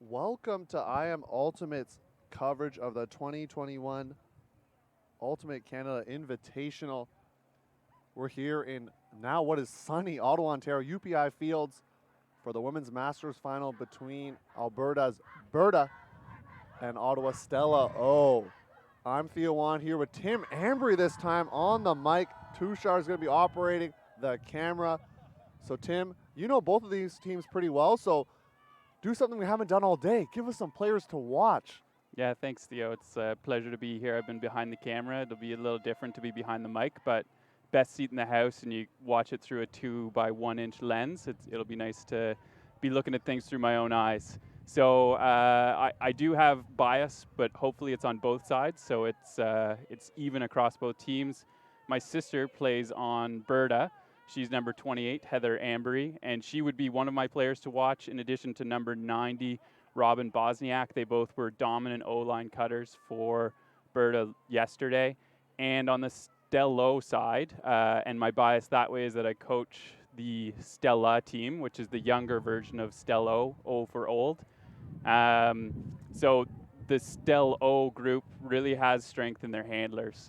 Welcome to I Am Ultimate's coverage of the 2021 Ultimate Canada Invitational. We're here in now what is sunny Ottawa, Ontario, UPI Fields for the Women's Masters Final between Alberta's Berta and Ottawa's StellO. I'm Theo and here with Tim Ambry this time on the mic. Tushar is going to be operating the camera. So Tim, you know both of these teams pretty well, so do something we haven't done all day. Give us some players to watch. Yeah, thanks, Theo. It's a pleasure to be here. I've been behind the camera. It'll be a little different to be behind the mic, but best seat in the house, and you watch it through a 2 by 1 inch lens. It'll be nice to be looking at things through my own eyes. So I do have bias, but hopefully it's on both sides, so it's even across both teams. My sister plays on Berta. She's number 28, Heather Ambry, and she would be one of my players to watch in addition to number 90, Robin Bosniak. They both were dominant O-line cutters for Berta yesterday. And on the StellO side, and my bias that way is that I coach the Stella team, which is the younger version of StellO, O for old. So the StellO group really has strength in their handlers,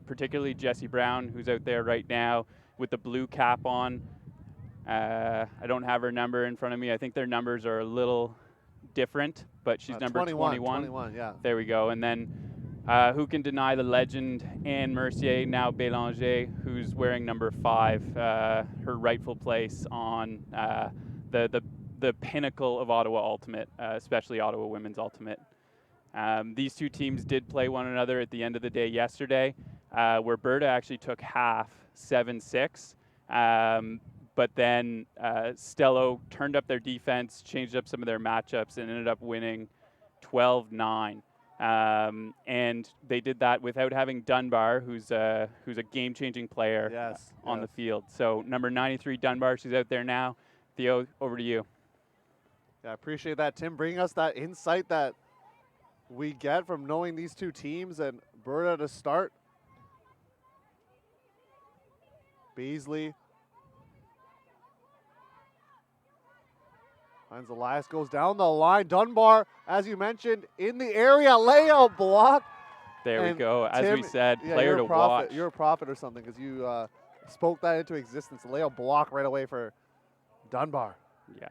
particularly Jessie Brown, who's out there right now with the blue cap on. I don't have her number in front of me. I think their numbers are a little different, but she's number 21. 21, yeah. There we go. And then who can deny the legend Anne Mercier, now Bélanger, who's wearing number 5, her rightful place on the pinnacle of Ottawa Ultimate, especially Ottawa Women's Ultimate. These two teams did play one another at the end of the day yesterday, where Berta actually took half 7-6. But then StellO turned up their defense, changed up some of their matchups, and ended up winning 12-9. And they did that without having Dunbar, who's a game-changing player on the field. So number 93, Dunbar, she's out there now. Theo, over to you. Yeah, I appreciate that, Tim, bringing us that insight that we get from knowing these two teams. And Berta to start. Beasley. Finds Elias, goes down the line. Dunbar, as you mentioned, in the area, layout block. There we go. As Tim, we said, yeah, player to watch. You're a prophet or something because you spoke that into existence. Layout block right away for Dunbar. Yeah.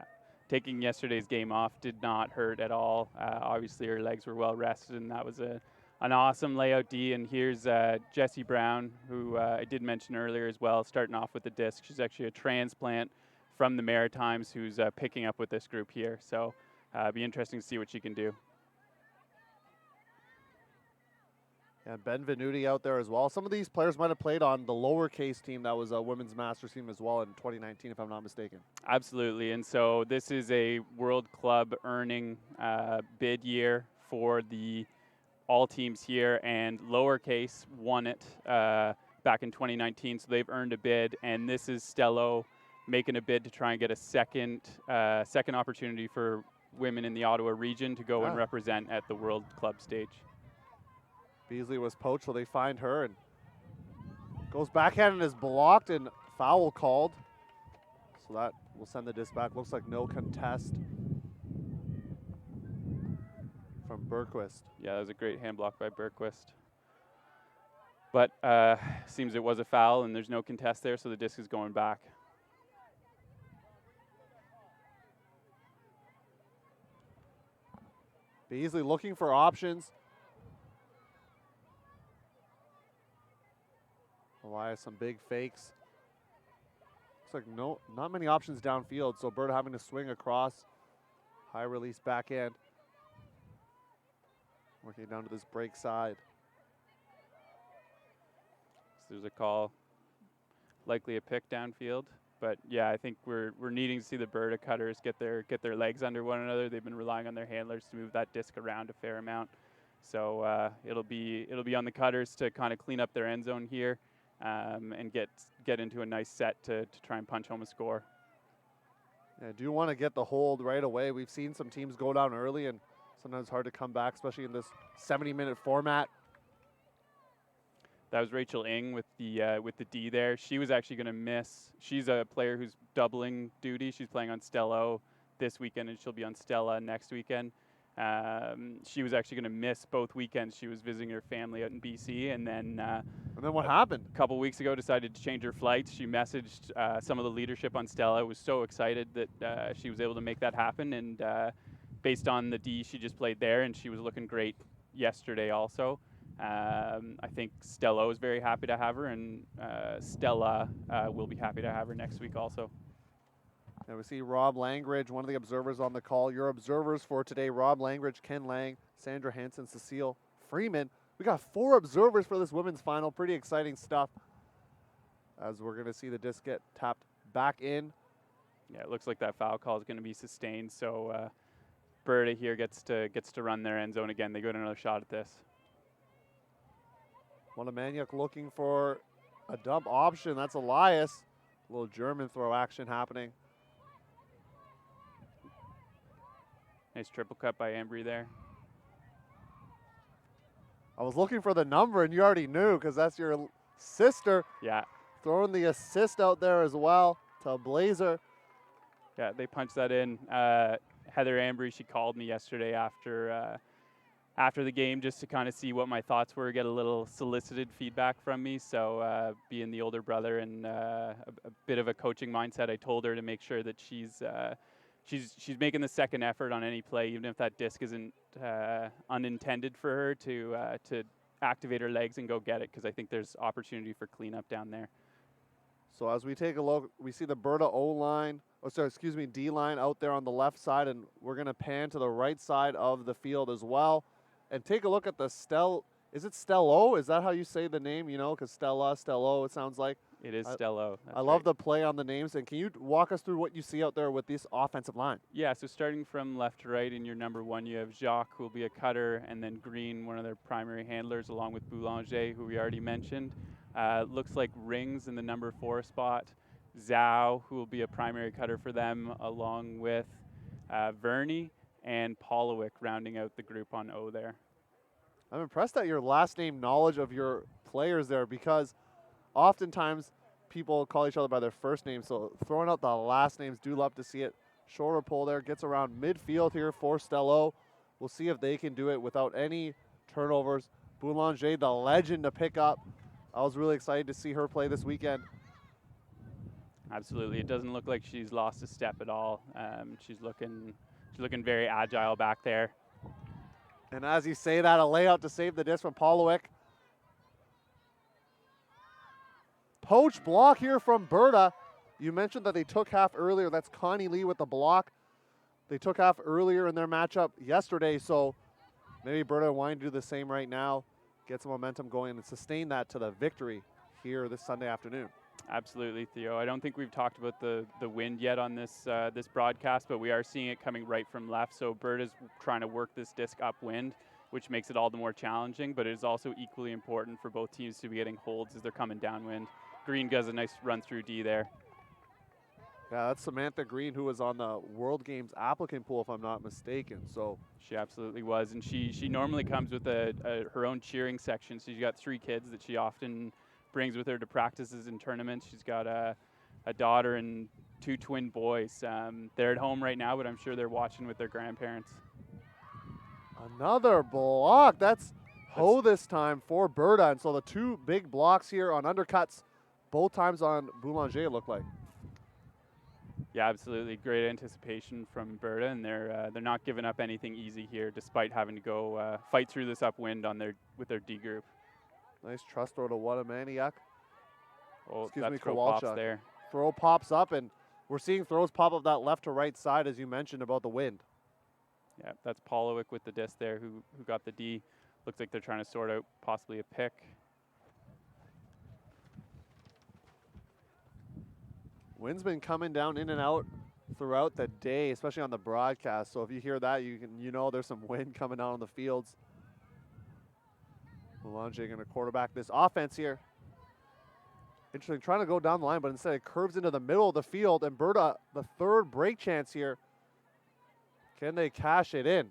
Taking yesterday's game off did not hurt at all. Obviously, her legs were well rested, and that was an awesome layout D. And here's Jessie Brown, who I did mention earlier as well, starting off with the disc. She's actually a transplant from the Maritimes who's picking up with this group here. So it'll be interesting to see what she can do. And Ben Venuti out there as well. Some of these players might have played on the lowercase team that was a women's masters team as well in 2019, if I'm not mistaken. Absolutely. And so this is a World Club earning bid year for the all teams here, and lowercase won it back in 2019. So they've earned a bid, and this is StellO making a bid to try and get a second opportunity for women in the Ottawa region to go and represent at the World Club stage. Beasley was poached, so they find her and goes backhand and is blocked and foul called. So that will send the disc back. Looks like no contest from Berquist. Yeah, that was a great hand block by Berquist. But seems it was a foul and there's no contest there, so the disc is going back. Beasley looking for options. Elias, some big fakes. Looks like not many options downfield, so Berta having to swing across. High release backhand. Working down to this break side. So there's a call, likely a pick downfield. But yeah, I think we're needing to see the Berta cutters get their legs under one another. They've been relying on their handlers to move that disc around a fair amount. So it'll be on the cutters to kind of clean up their end zone here. And get into a nice set to try and punch home a score. Yeah, I do want to get the hold right away. We've seen some teams go down early, and sometimes hard to come back, especially in this 70-minute format. That was Rachel Ng with the D there. She was actually going to miss. She's a player who's doubling duty. She's playing on StellO this weekend, and she'll be on StellO next weekend. She was actually going to miss both weekends. She was visiting her family out in BC, and then what happened? A couple weeks ago, decided to change her flights. She messaged some of the leadership on StellO. Was so excited that she was able to make that happen, and based on the D she just played there, and she was looking great yesterday also. I think StellO is very happy to have her, and Stella will be happy to have her next week also. And we see Rob Langridge, one of the observers on the call. Your observers for today, Rob Langridge, Ken Lang, Sandra Hansen, Cecile Freeman. We got 4 observers for this women's final. Pretty exciting stuff, as we're going to see the disc get tapped back in. Yeah, it looks like that foul call is going to be sustained, so Berta here gets to run their end zone again. They go to another shot at this. Monomaniuk looking for a dump option. That's Elias. A little German throw action happening. Nice triple cut by Embry there. I was looking for the number, and you already knew because that's your sister. Yeah. Throwing the assist out there as well to Blazer. Yeah, they punched that in. Heather Embry, she called me yesterday after the game just to kind of see what my thoughts were, get a little solicited feedback from me. So being the older brother and a bit of a coaching mindset, I told her to make sure that she's making the second effort on any play, even if that disc isn't unintended for her, to activate her legs and go get it, because I think there's opportunity for cleanup down there. So as we take a look, we see the Berta D line out there on the left side, and we're going to pan to the right side of the field as well. And take a look at the is it StellO? Is that how you say the name, you know, because StellO, it sounds like. It is StellO. I love the play on the names. And can you walk us through what you see out there with this offensive line? Yeah, so starting from left to right, in your number 1, you have Jacques, who will be a cutter, and then Green, one of their primary handlers, along with Boulanger, who we already mentioned. Looks like Rings in the number 4 spot. Zhao, who will be a primary cutter for them, along with Verney and Polowick rounding out the group on O there. I'm impressed at your last name knowledge of your players there, because oftentimes people call each other by their first name, so throwing out the last names, do love to see it. Shorter pull there, gets around midfield here for StellO. We'll see if they can do it without any turnovers. Boulanger, the legend, to pick up. I was really excited to see her play this weekend. Absolutely, it doesn't look like she's lost a step at all. She's looking very agile back there. And as you say that, a layout to save the disc from Polowick. Poach block here from Berta. You mentioned that they took half earlier. That's Connie Lee with the block. They took half earlier in their matchup yesterday, so maybe Berta wanting to do the same right now, get some momentum going and sustain that to the victory here this Sunday afternoon. Absolutely, Theo. I don't think we've talked about the wind yet on this this broadcast, but we are seeing it coming right from left. So Berta's trying to work this disc upwind, which makes it all the more challenging, but it is also equally important for both teams to be getting holds as they're coming downwind. Green does a nice run through D there. Yeah, that's Samantha Green, who was on the World Games applicant pool, if I'm not mistaken. So she absolutely was, and she normally comes with her own cheering section. So she's got 3 kids that she often brings with her to practices and tournaments. She's got a daughter and 2 twin boys. They're at home right now, but I'm sure they're watching with their grandparents. Another block. That's Ho this time for Berta. And so the 2 big blocks here on undercuts, both times on Boulanger, look like. Yeah, absolutely. Great anticipation from Berta, and they're not giving up anything easy here, despite having to go fight through this upwind with their D group. Nice trust throw to Watamaniuk. Oh, that throw pops there. Throw pops up, and we're seeing throws pop up that left to right side, as you mentioned about the wind. Yeah, that's Polowick with the disc there, who got the D. Looks like they're trying to sort out possibly a pick. Wind's been coming down in and out throughout the day, especially on the broadcast. So if you hear that, you know there's some wind coming out on the fields. Boulanger going to quarterback this offense here. Interesting, trying to go down the line, but instead it curves into the middle of the field, and Berta, the 3rd break chance here. Can they cash it in?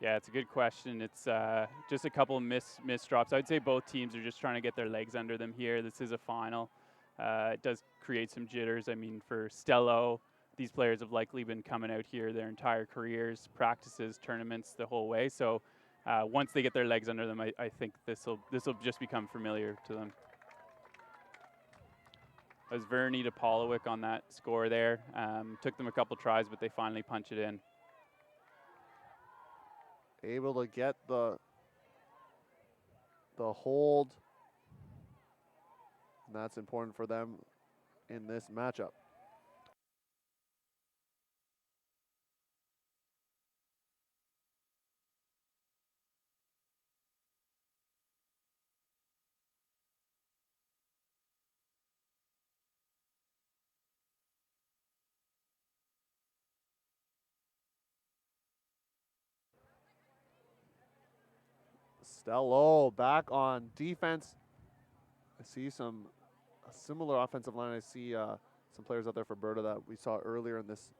Yeah, it's a good question. It's just a couple of miss drops. I'd say both teams are just trying to get their legs under them here. This is a final. It does create some jitters. I mean, for StellO, these players have likely been coming out here their entire careers, practices, tournaments, the whole way. So once they get their legs under them, I think this will just become familiar to them. It was Vernie to Polowick on that score there. Took them a couple tries, but they finally punch it in. Able to get the hold, and that's important for them in this matchup. StellO back on defense. I see a similar offensive line. I see some players out there for Berta that we saw earlier in this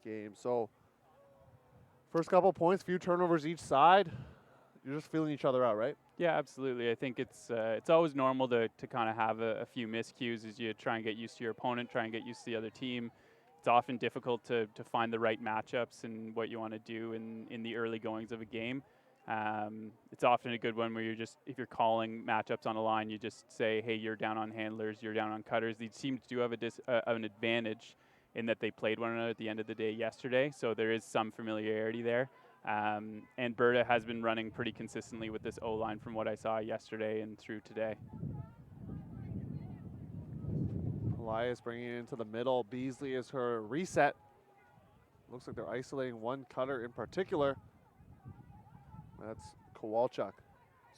game. So first couple points, few turnovers each side. You're just feeling each other out, right? Yeah, absolutely. I think it's always normal to kind of have a few miscues as you try and get used to your opponent, try and get used to the other team. It's often difficult to find the right matchups and what you want to do in the early goings of a game. It's often a good one where if you're calling matchups on a line, you just say, hey, you're down on handlers, you're down on cutters. These teams do have an advantage in that they played one another at the end of the day yesterday, so there is some familiarity there. And Berta has been running pretty consistently with this O-line from what I saw yesterday and through today. Elias bringing it into the middle. Beasley is her reset. Looks like they're isolating one cutter in particular. That's Bosniak.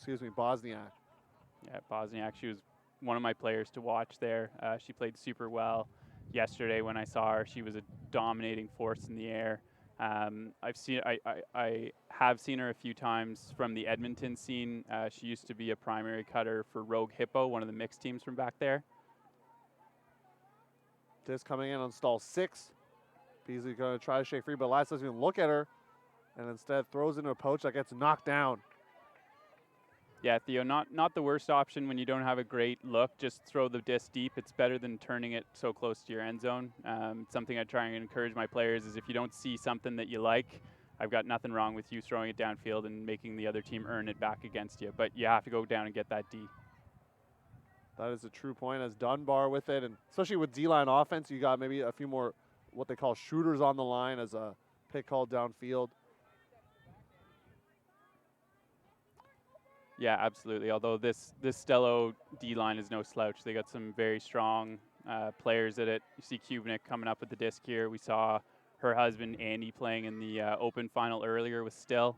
Yeah, Bosniak, she was one of my players to watch there. She played super well yesterday when I saw her. She was a dominating force in the air. I have seen her a few times from the Edmonton scene. She used to be a primary cutter for Rogue Hippo, one of the mixed teams from back there. This coming in on stall 6. Beasley going to try to shake free, but Elias doesn't even look at her, and instead throws into a poach that gets knocked down. Yeah, Theo, not the worst option when you don't have a great look. Just throw the disc deep. It's better than turning it so close to your end zone. Something I try and encourage my players is if you don't see something that you like, I've got nothing wrong with you throwing it downfield and making the other team earn it back against you. But you have to go down and get that D. That is a true point, as Dunbar with it, and especially with D-line offense, you got maybe a few more what they call shooters on the line as a pick called downfield. Yeah, absolutely. Although this StellO D-line is no slouch. They got some very strong players at it. You see Kubnik coming up with the disc here. We saw her husband, Andy, playing in the Open final earlier with Still.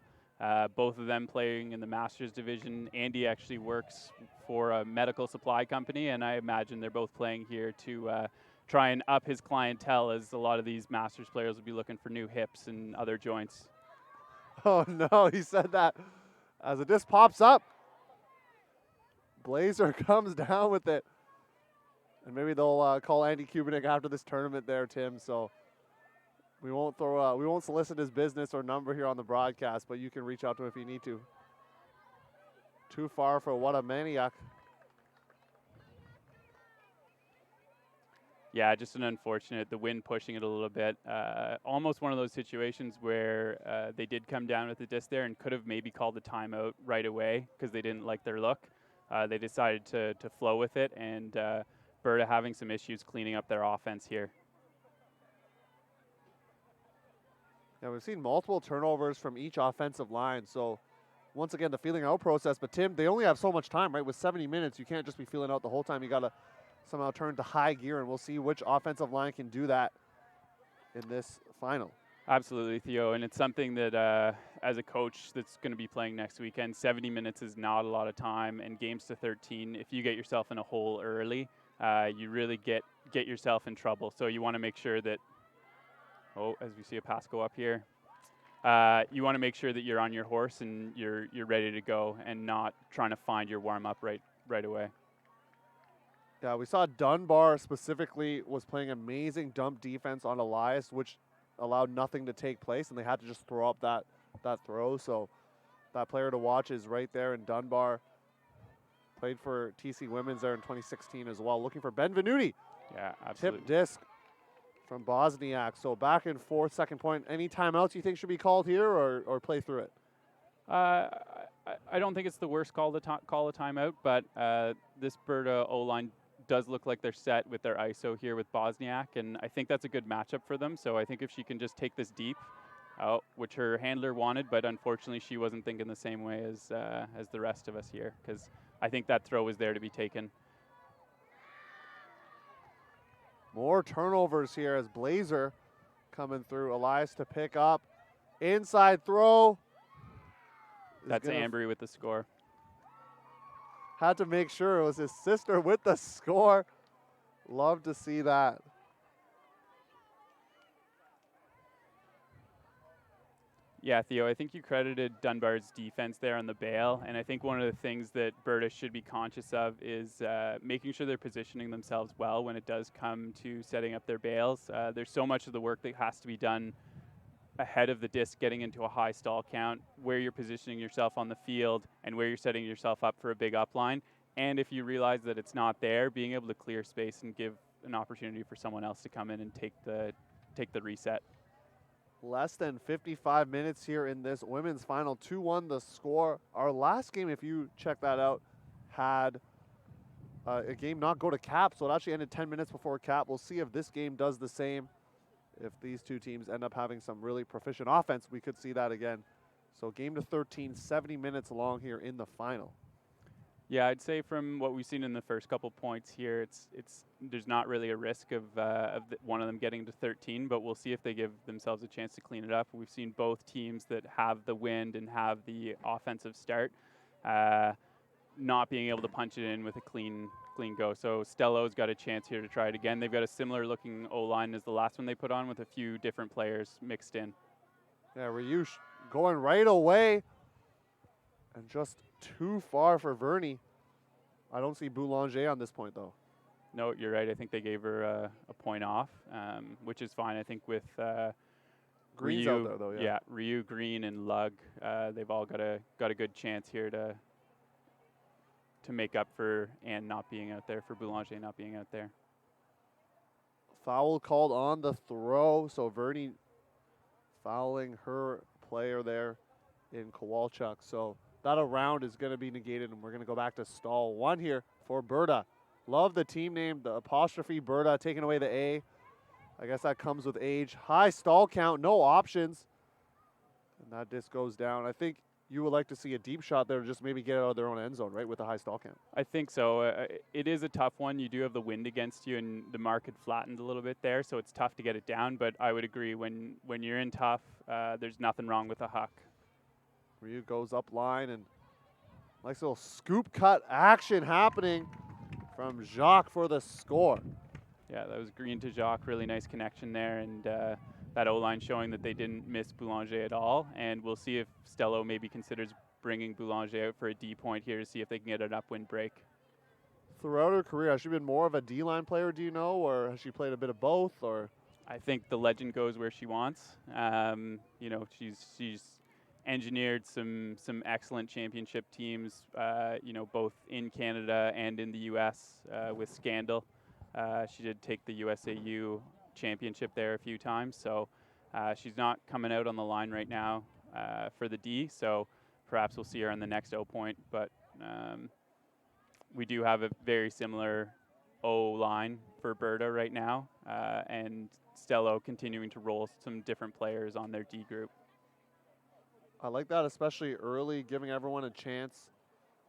Both of them playing in the Masters division. Andy actually works for a medical supply company, and I imagine they're both playing here to try and up his clientele, as a lot of these Masters players will be looking for new hips and other joints. Oh no, he said that as a disc pops up. Blazer comes down with it. And maybe they'll call Andy Kubnik after this tournament there, Tim. So we won't solicit his business or number here on the broadcast, but you can reach out to him if you need to. Too far for What a Maniac. Yeah, just an unfortunate, the wind pushing it a little bit. Almost one of those situations where they did come down with the disc there and could have maybe called the timeout right away because they didn't like their look. They decided to flow with it, and Berta having some issues cleaning up their offense here. Yeah, we've seen multiple turnovers from each offensive line. So once again, the feeling out process. But Tim, they only have so much time, right? With 70 minutes, you can't just be feeling out the whole time. You got to somehow turn to high gear, and we'll see which offensive line can do that in this final. Absolutely, Theo, and it's something that as a coach that's going to be playing next weekend, 70 minutes is not a lot of time, and games to 13, if you get yourself in a hole early, you really get yourself in trouble. So you want to make sure that, as we see a pass go up here, you want to make sure that you're on your horse and you're ready to go and not trying to find your warm-up right away. Yeah, we saw Dunbar specifically was playing amazing dump defense on Elias, which allowed nothing to take place, and they had to just throw up that throw. So that player to watch is right there in Dunbar. Played for TC Women's there in 2016 as well. Looking for Benvenuti. Yeah, absolutely. Tip disc. from Bosniak. So back and forth, second point. Any timeouts you think should be called here or play through it? I don't think it's the worst call to call a timeout, but this Berta O-line does look like they're set with their ISO here with Bosniak, and I think that's a good matchup for them. So I think if she can just take this deep, which her handler wanted, but unfortunately she wasn't thinking the same way as the rest of us here, because I think that throw was there to be taken. More turnovers here as Blazer coming through. Elias to pick up. Inside throw. That's Ambry with the score. Had to make sure it was his sister with the score. Love to see that. Yeah, Theo, I think you credited Dunbar's defense there on the bail, and I think one of the things that Berta should be conscious of is making sure they're positioning themselves well when it does come to setting up their bails. There's so much of the work that has to be done ahead of the disc getting into a high stall count, where you're positioning yourself on the field and where you're setting yourself up for a big upline. And if you realize that it's not there, being able to clear space and give an opportunity for someone else to come in and take the reset. Less than 55 minutes here in this women's final. 2-1 the score. Our last game, if you check that out, had a game not go to cap, so it actually ended 10 minutes before cap. We'll see if this game does the same. If these two teams end up having some really proficient offense, we could see that again. So game to 13, 70 minutes long here in the final. Yeah, I'd say from what we've seen in the first couple points here, there's not really a risk of one of them getting to 13, but we'll see if they give themselves a chance to clean it up. We've seen both teams that have the wind and have the offensive start not being able to punch it in with a clean go. So StellO's got a chance here to try it again. They've got a similar looking O-line as the last one they put on with a few different players mixed in. Yeah, Ryush going right away and just too far for Vernie. I don't see Boulanger on this point, though. No, you're right. I think they gave her a point off, which is fine. I think with Green's Ryu, out there, though, yeah, Ryu, Green, and Lug, they've all got a good chance here to make up for Anne not being out there, for Boulanger not being out there. Foul called on the throw, so Vernie fouling her player there in Kowalchuk. So that a round is going to be negated, and we're going to go back to stall one here for Berta. Love the team name, the apostrophe Berta, taking away the A. I guess that comes with age. High stall count, no options. And that disc goes down. I think you would like to see a deep shot there, just maybe get it out of their own end zone, right, with a high stall count. I think so. It is a tough one. You do have the wind against you, and the market flattened a little bit there, so it's tough to get it down. But I would agree, when you're in tough, there's nothing wrong with a huck. Ryu goes up line, and nice little scoop cut action happening from Jacques for the score. Yeah, that was Green to Jacques. Really nice connection there, and that O-line showing that they didn't miss Boulanger at all. And we'll see if StellO maybe considers bringing Boulanger out for a D point here to see if they can get an upwind break. Throughout her career, has she been more of a D-line player, do you know, or has she played a bit of both? Or I think the legend goes where she wants. You know, she's engineered some excellent championship teams, you know, both in Canada and in the U.S. With Scandal. She did take the USAU championship there a few times, so she's not coming out on the line right now for the D, so perhaps we'll see her on the next O point, but we do have a very similar O line for Berta right now, and StellO continuing to roll some different players on their D group. I like that, especially early, giving everyone a chance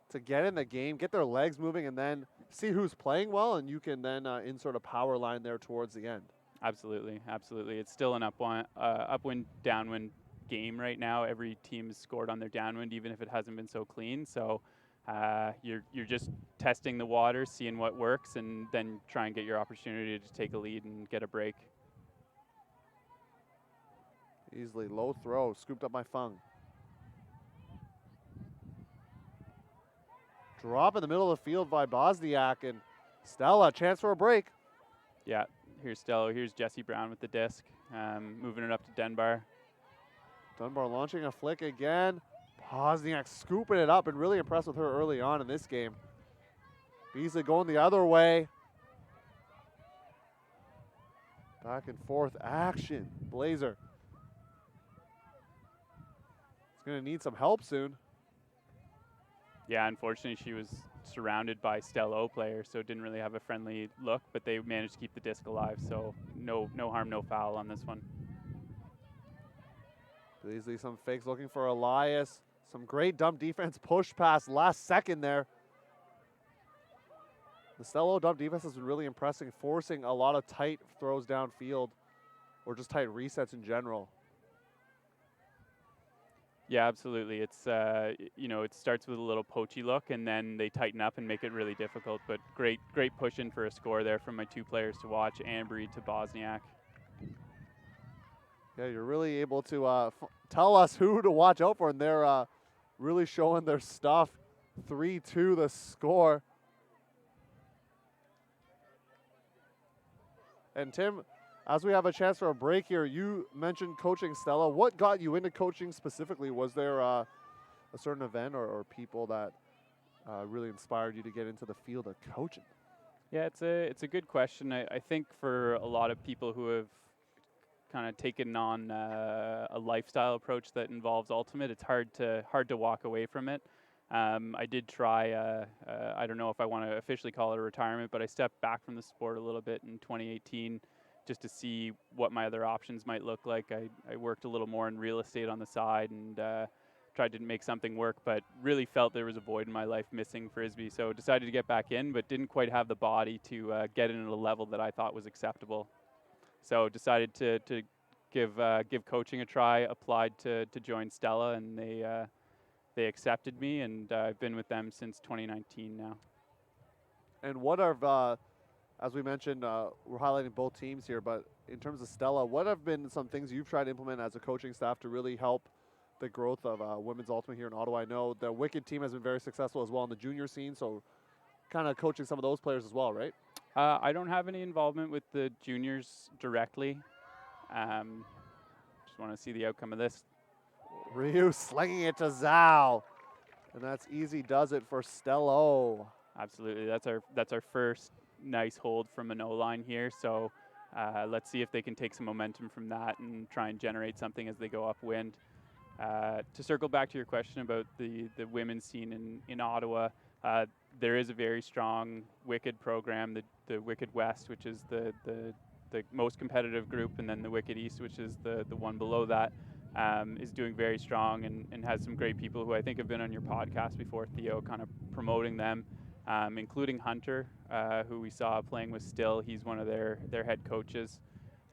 to get in the game, get their legs moving, and then see who's playing well, and you can then insert a power line there towards the end. Absolutely, absolutely. It's still an upwind, downwind game right now. Every team has scored on their downwind, even if it hasn't been so clean. So you're just testing the water, seeing what works, and then try and get your opportunity to take a lead and get a break. Easily low throw, scooped up by Fung. Drop in the middle of the field by Bosniak, and Stella, chance for a break. Yeah, here's StellO. Here's Jesse Brown with the disc, moving it up to Dunbar. Dunbar launching a flick again. Bosniak scooping it up, and really impressed with her early on in this game. Beasley going the other way. Back and forth action. Blazer. It's going to need some help soon. Yeah, unfortunately, she was surrounded by StellO players, so didn't really have a friendly look, but they managed to keep the disc alive, so no harm, no foul on this one. Beasley, some fakes looking for Elias. Some great dump defense, push pass last second there. The StellO dump defense has been really impressing, forcing a lot of tight throws downfield or just tight resets in general. Yeah, absolutely. It's it starts with a little poachy look, and then they tighten up and make it really difficult. But great push in for a score there from my two players to watch, Ambry to Bosniak. Yeah, you're really able to tell us who to watch out for, and they're really showing their stuff. 3-2 the score. And Tim, as we have a chance for a break here, you mentioned coaching StellO. What got you into coaching specifically? Was there a certain event or people that really inspired you to get into the field of coaching? Yeah, it's a good question. I think for a lot of people who have kind of taken on a lifestyle approach that involves ultimate, it's hard to walk away from it. I did try, I don't know if I want to officially call it a retirement, but I stepped back from the sport a little bit in 2018 just to see what my other options might look like. I worked a little more in real estate on the side and tried to make something work, but really felt there was a void in my life missing Frisbee. So decided to get back in, but didn't quite have the body to get in at a level that I thought was acceptable. So decided to give coaching a try, applied to join StellO, and they accepted me, and I've been with them since 2019 now. And what are, as we mentioned, we're highlighting both teams here, but in terms of StellO, what have been some things you've tried to implement as a coaching staff to really help the growth of women's ultimate here in Ottawa? I know the Wicked team has been very successful as well in the junior scene, so kind of coaching some of those players as well, right? I don't have any involvement with the juniors directly. Just want to see the outcome of this. Ryu slinging it to Zhao. And that's easy does it for StellO. Absolutely. That's our first nice hold from an O-line here. So let's see if they can take some momentum from that and try and generate something as they go upwind. To circle back to your question about the women's scene in Ottawa, there is a very strong Wicked program, the Wicked West, which is the most competitive group, and then the Wicked East, which is the one below that. Is doing very strong and has some great people who I think have been on your podcast before, Theo, kind of promoting them, including Hunter, who we saw playing with Still. He's one of their head coaches,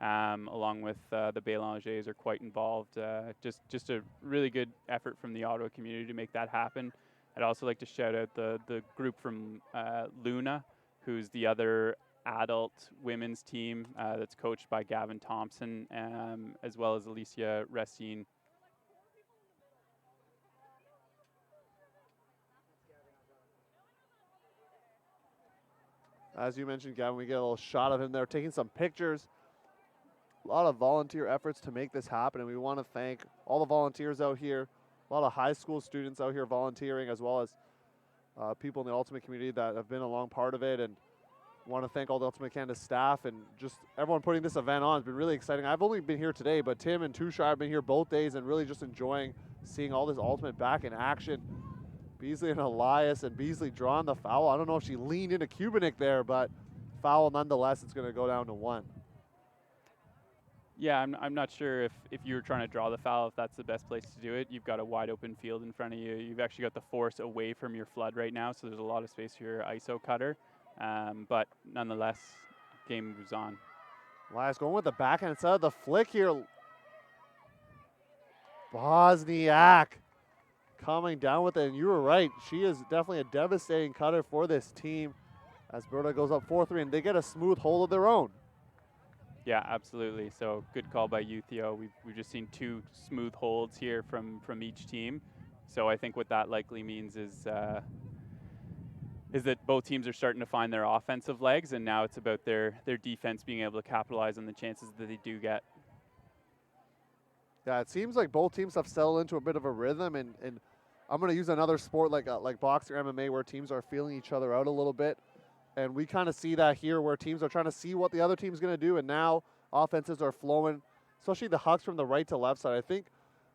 along with the Bélangers are quite involved. Just a really good effort from the Ottawa community to make that happen. I'd also like to shout out the group from Luna, who's the other adult women's team that's coached by Gavin Thompson, as well as Alicia Racine. As you mentioned, Gavin, we get a little shot of him there taking some pictures. A lot of volunteer efforts to make this happen, and we want to thank all the volunteers out here, a lot of high school students out here volunteering, as well as people in the Ultimate community that have been a long part of it, and want to thank all the Ultimate Canada staff and just everyone putting this event on. It's been really exciting. I've only been here today, but Tim and Tushar have been here both days and really just enjoying seeing all this Ultimate back in action. Beasley and Elias, and Beasley drawing the foul. I don't know if she leaned into Kubanik there, but foul nonetheless. It's going to go down to 1. Yeah, I'm not sure if you were trying to draw the foul, if that's the best place to do it. You've got a wide open field in front of you. You've actually got the force away from your flood right now, so there's a lot of space for your ISO cutter. But nonetheless, game moves on. Elias going with the backhand instead of the flick here. Bosniak coming down with it, and you were right. She is definitely a devastating cutter for this team as Berta goes up 4-3, and they get a smooth hold of their own. Yeah, absolutely. So good call by you, Theo. We've just seen 2 smooth holds here from each team. So I think what that likely means is that both teams are starting to find their offensive legs, and now it's about their defense being able to capitalize on the chances that they do get. Yeah, it seems like both teams have settled into a bit of a rhythm, and I'm going to use another sport like boxing or MMA where teams are feeling each other out a little bit. And we kind of see that here where teams are trying to see what the other team's going to do. And now offenses are flowing, especially the hucks from the right to left side. I think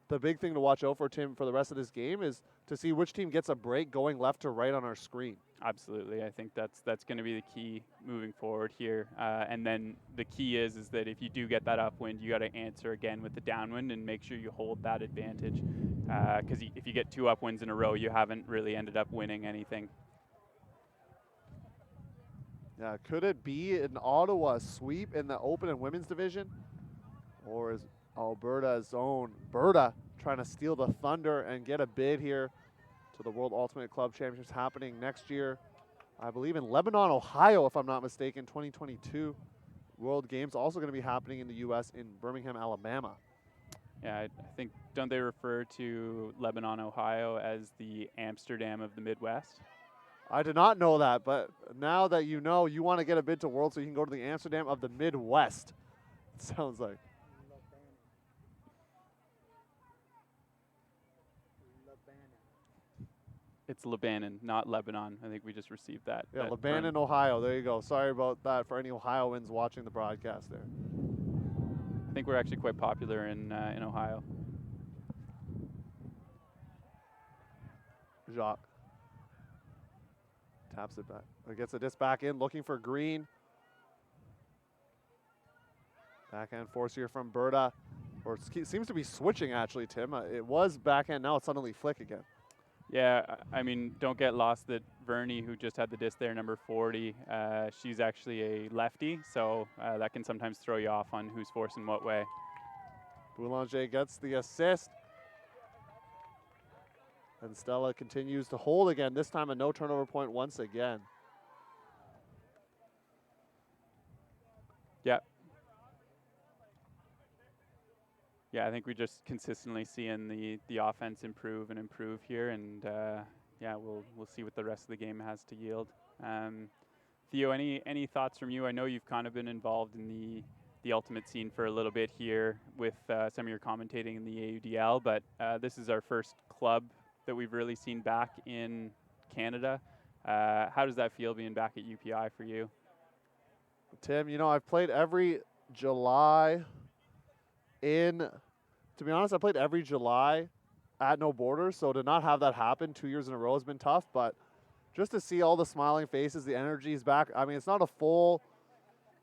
the big thing to watch out for, Tim, for the rest of this game is to see which team gets a break going left to right on our screen. Absolutely. I think that's going to be the key moving forward here. And then the key is that if you do get that upwind, you got to answer again with the downwind and make sure you hold that advantage. Because if you get 2 upwinds in a row, you haven't really ended up winning anything. Yeah, could it be an Ottawa sweep in the open and women's division? Or is Alberta's own Berta trying to steal the thunder and get a bid here to the World Ultimate Club Championships happening next year, I believe in Lebanon, Ohio, if I'm not mistaken, 2022 World Games also going to be happening in the U.S. in Birmingham, Alabama. Yeah, I think, don't they refer to Lebanon, Ohio as the Amsterdam of the Midwest? I did not know that, but now that you know, you want to get a bid to World so you can go to the Amsterdam of the Midwest. It sounds like. It's Lebanon, not Lebanon. I think we just received that. Yeah, that Lebanon, Ohio. There you go. Sorry about that for any Ohioans watching the broadcast there. I think we're actually quite popular in Ohio. Jacques taps it back. Or gets a disc back in, looking for Green. Backhand force here from Berta. Or it seems to be switching, actually, Tim. It was backhand, now it's suddenly flick again. Yeah, I mean, don't get lost that Vernie, who just had the disc there, number 40, she's actually a lefty, so that can sometimes throw you off on who's forcing what way. Boulanger gets the assist. And StellO continues to hold again, this time a no turnover point once again. Yeah. Yeah, I think we're just consistently seeing the offense improve and improve here, and yeah, we'll see what the rest of the game has to yield. Theo, any thoughts from you? I know you've kind of been involved in the ultimate scene for a little bit here with some of your commentating in the AUDL, but this is our first club that we've really seen back in Canada. How does that feel being back at UPI for you? Tim, you know, I've played every July to be honest, I played every July at No Borders, so to not have that happen 2 years in a row has been tough, but just to see all the smiling faces, the energy is back. I mean, it's not a full,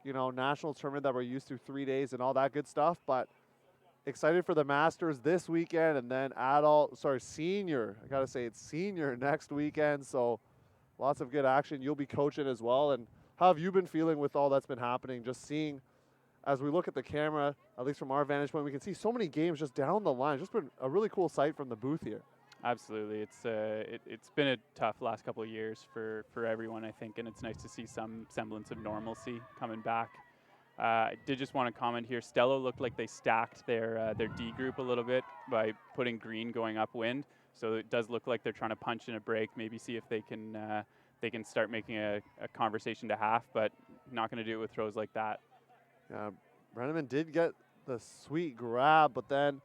you know, national tournament that we're used to, 3 days and all that good stuff, but excited for the Masters this weekend and then senior. I got to say it's senior next weekend, so lots of good action. You'll be coaching as well, and how have you been feeling with all that's been happening, just seeing as we look at the camera, at least from our vantage point, we can see so many games just down the line. It's just been a really cool sight from the booth here. Absolutely. It's been a tough last couple of years for everyone, I think, and it's nice to see some semblance of normalcy coming back. I did just want to comment here. StellO looked like they stacked their D group a little bit by putting Green going upwind. So it does look like they're trying to punch in a break, maybe see if they can start making a conversation to half, but not going to do it with throws like that. Brenneman did get the sweet grab, but then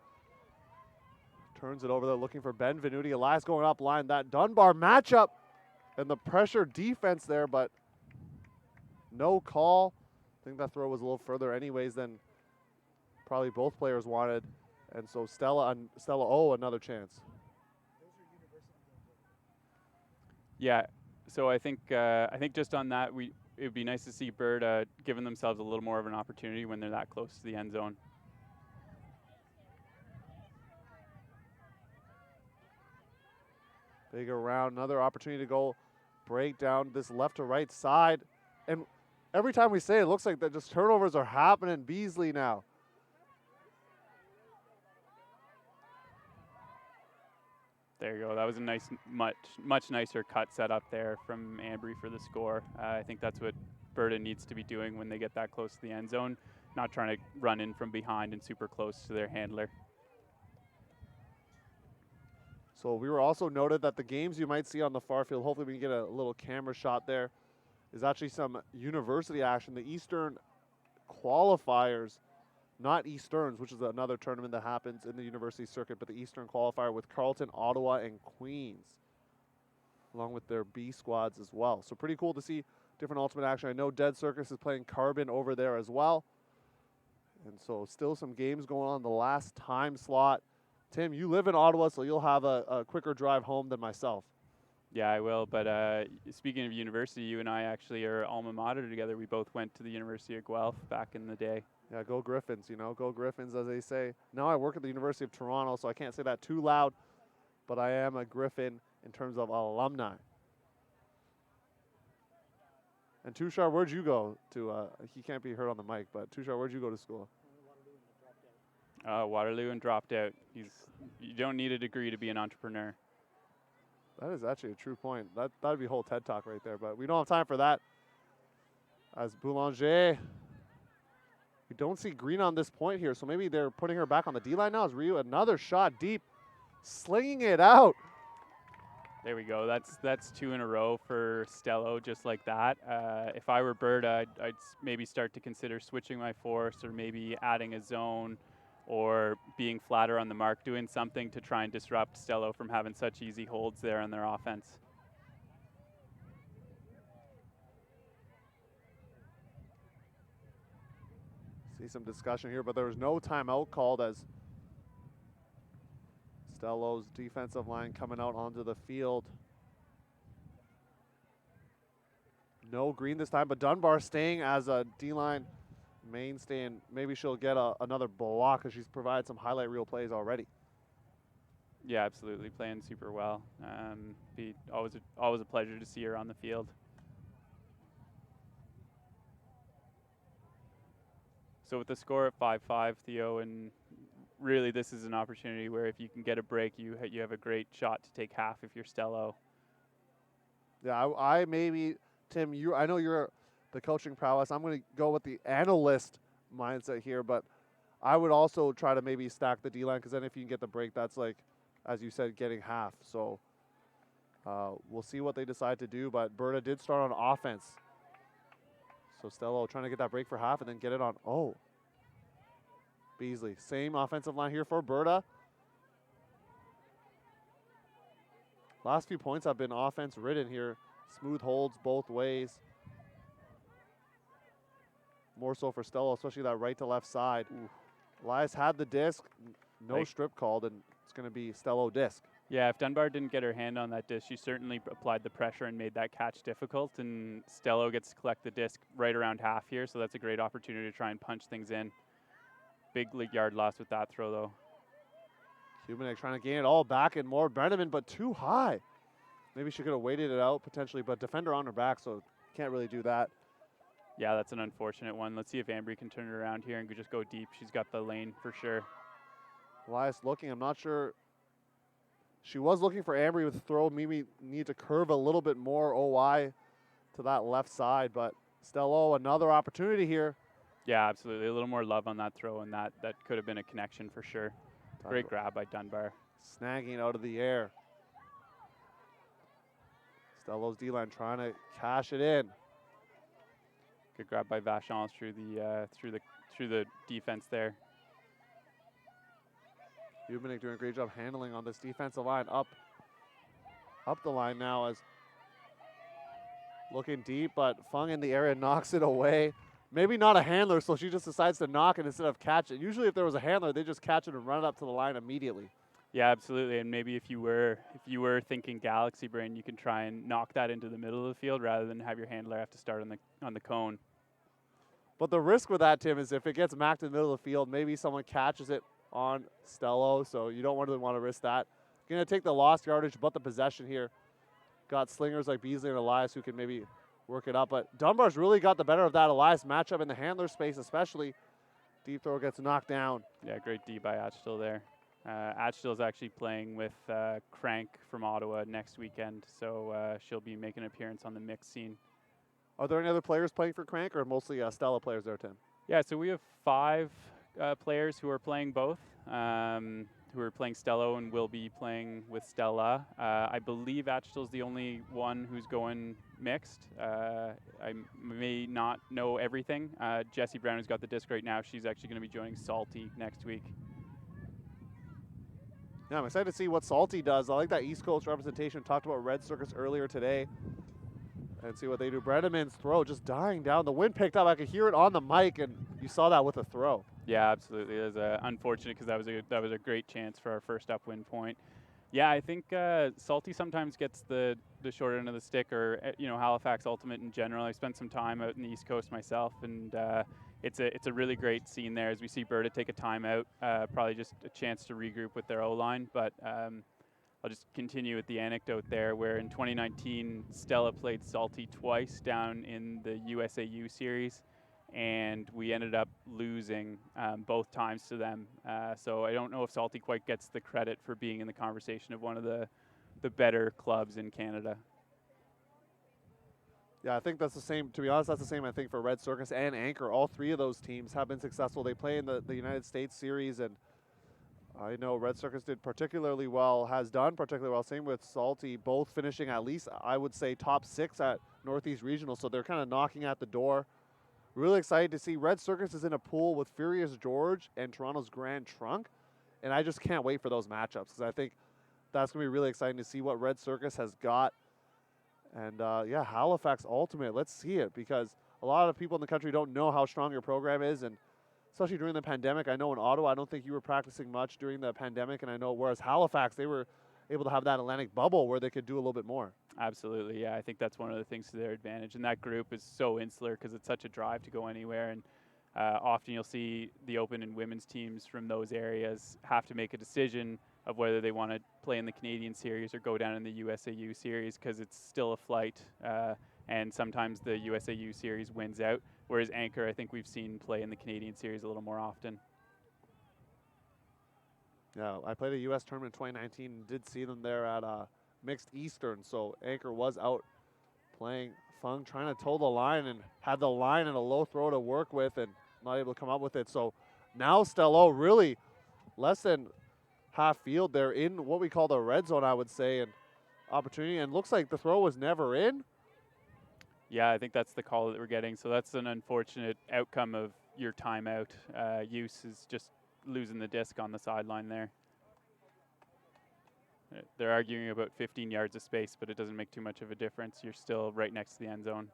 turns it over there looking for Ben Venuti. Elias going up line. That Dunbar matchup and the pressure defense there, but no call. I think that throw was a little further anyways than probably both players wanted. And so StellO another chance. Yeah, so I think just on that, it would be nice to see Berta giving themselves a little more of an opportunity when they're that close to the end zone. Big around, another opportunity to go break down this left to right side. And every time we say it, looks like that just turnovers are happening. Beasley now. There you go. That was a nice, much nicer cut set up there from Ambry for the score. I think that's what Berta needs to be doing when they get that close to the end zone, not trying to run in from behind and super close to their handler. So we were also noted that the games you might see on the far field, hopefully we can get a little camera shot there, is actually some university action. The Eastern qualifiers, not Easterns, which is another tournament that happens in the university circuit, but the Eastern qualifier with Carleton, Ottawa, and Queens, along with their B squads as well. So pretty cool to see different ultimate action. I know Dead Circus is playing Carbon over there as well. And so still some games going on the last time slot. Tim, you live in Ottawa, so you'll have a quicker drive home than myself. Yeah, I will. But speaking of university, you and I actually are alma mater together. We both went to the University of Guelph back in the day. Yeah, go Griffins, you know, go Griffins, as they say. Now I work at the University of Toronto, so I can't say that too loud, but I am a Griffin in terms of alumni. And Tushar, where'd you go to? He can't be heard on the mic, but Tushar, where'd you go to school? Waterloo and dropped out. You don't need a degree to be an entrepreneur. That is actually a true point. That'd be a whole TED Talk right there, but we don't have time for that. As Boulanger, we don't see Green on this point here, so maybe they're putting her back on the D-line now. As Ryu, another shot deep, slinging it out. There we go. That's 2 in a row for StellO, just like that. If I were Berta, I'd maybe start to consider switching my force, or maybe adding a zone, or being flatter on the mark, doing something to try and disrupt StellO from having such easy holds there on their offense. See some discussion here, but there was no timeout called as StellO's defensive line coming out onto the field. No Green this time, but Dunbar staying as a D-line mainstay, and maybe she'll get another block because she's provided some highlight reel plays already. Yeah, absolutely, playing super well. Be always a pleasure to see her on the field. So with the score at 5-5, Theo, and really this is an opportunity where if you can get a break, you have a great shot to take half if you're StellO. Yeah, I maybe, Tim, I know you're the coaching prowess. I'm going to go with the analyst mindset here, but I would also try to maybe stack the D-line, because then if you can get the break, that's like, as you said, getting half. So we'll see what they decide to do, but Berta did start on offense. So StellO trying to get that break for half and then get it on, Beasley. Same offensive line here for Berta. Last few points have been offense ridden here. Smooth holds both ways. More so for StellO, especially that right to left side. Ooh. Elias had the disc, no strip called, and it's going to be StellO disc. Yeah, if Dunbar didn't get her hand on that disc, she certainly applied the pressure and made that catch difficult, and StellO gets to collect the disc right around half here, so that's a great opportunity to try and punch things in. Big yard loss with that throw, though. Humanek trying to gain it all back and more. Brenneman, but too high. Maybe she could have waited it out potentially, but defender on her back, so can't really do that. Yeah, that's an unfortunate one. Let's see if Ambry can turn it around here and just go deep. She's got the lane for sure. Elias looking, I'm not sure. She was looking for Ambry with the throw. Maybe need to curve a little bit more OI to that left side, but StellO, another opportunity here. Yeah, absolutely. A little more love on that throw, and that could have been a connection for sure. Great grab by Dunbar. Snagging out of the air. StellO's D-line trying to cash it in. Good grab by Vachon through the defense there. Humanek doing a great job handling on this defensive line. Up the line now, as looking deep, but Fung in the area knocks it away. Maybe not a handler, so she just decides to knock it instead of catch it. Usually if there was a handler, they just catch it and run it up to the line immediately. Yeah, absolutely. And maybe if you were thinking galaxy brain, you can try and knock that into the middle of the field rather than have your handler have to start on the cone. But the risk with that, Tim, is if it gets macked in the middle of the field, maybe someone catches it on StellO, so you don't really want to risk that. Going to take the lost yardage, but the possession here. Got slingers like Beasley and Elias who can maybe work it up, but Dunbar's really got the better of that Elias matchup in the handler space, especially. Deep throw gets knocked down. Yeah, great D by Atchtill there. Atchtill is actually playing with Crank from Ottawa next weekend, so she'll be making an appearance on the mixed scene. Are there any other players playing for Crank, or mostly StellO players there, Tim? Yeah, so we have 5 players who are playing both, who are playing StellO and will be playing with Stella. I believe Atchtill's the only one who's going mixed. I may not know everything. Jessie Brown, who's got the disc right now, she's actually going to be joining Salty next week. Yeah, I'm excited to see what Salty does. I like that East Coast representation. Talked about Red Circus earlier today. And see what they do. Brenneman's throw just dying down. The wind picked up. I could hear it on the mic, and you saw that with the throw. Yeah, absolutely. It was unfortunate because that was a great chance for our first upwind point. Yeah, I think Salty sometimes gets the short end of the stick, or Halifax Ultimate in general. I spent some time out in the East Coast myself, and it's a really great scene there as we see Berta take a timeout, probably just a chance to regroup with their O line. But I'll just continue with the anecdote there, where in 2019 StellO played Salty twice down in the USAU series, and we ended up losing both times to them. So I don't know if Salty quite gets the credit for being in the conversation of one of the better clubs in Canada. Yeah, I think that's the same. To be honest, that's the same, I think, for Red Circus and Anchor. All three of those teams have been successful. They play in the United States series, and I know Red Circus did particularly well, has done particularly well. Same with Salty, both finishing at least, I would say, top 6 at Northeast Regional. So they're kind of knocking at the door. Really excited to see Red Circus is in a pool with Furious George and Toronto's Grand Trunk. And I just can't wait for those matchups, because I think that's going to be really exciting to see what Red Circus has got. And yeah, Halifax Ultimate, let's see it, because a lot of people in the country don't know how strong your program is. And especially during the pandemic, I know in Ottawa, I don't think you were practicing much during the pandemic. And I know whereas Halifax, they were able to have that Atlantic bubble where they could do a little bit more. Absolutely, yeah. I think that's one of the things to their advantage. And that group is so insular because it's such a drive to go anywhere. And often you'll see the open and women's teams from those areas have to make a decision of whether they want to play in the Canadian series or go down in the USAU series, because it's still a flight. And sometimes the USAU series wins out, whereas Anchor, I think we've seen play in the Canadian series a little more often. Yeah, I played a U.S. tournament in 2019 and did see them there at Mixed Eastern. So Anchor was out playing Fung, trying to toe the line, and had the line and a low throw to work with and not able to come up with it. So now StellO really less than half field. They're in what we call the red zone, I would say, and opportunity. And looks like the throw was never in. Yeah, I think that's the call that we're getting. So that's an unfortunate outcome of your timeout. Use is just losing the disc on the sideline there. They're arguing about 15 yards of space, but it doesn't make too much of a difference. You're still right next to the end zone.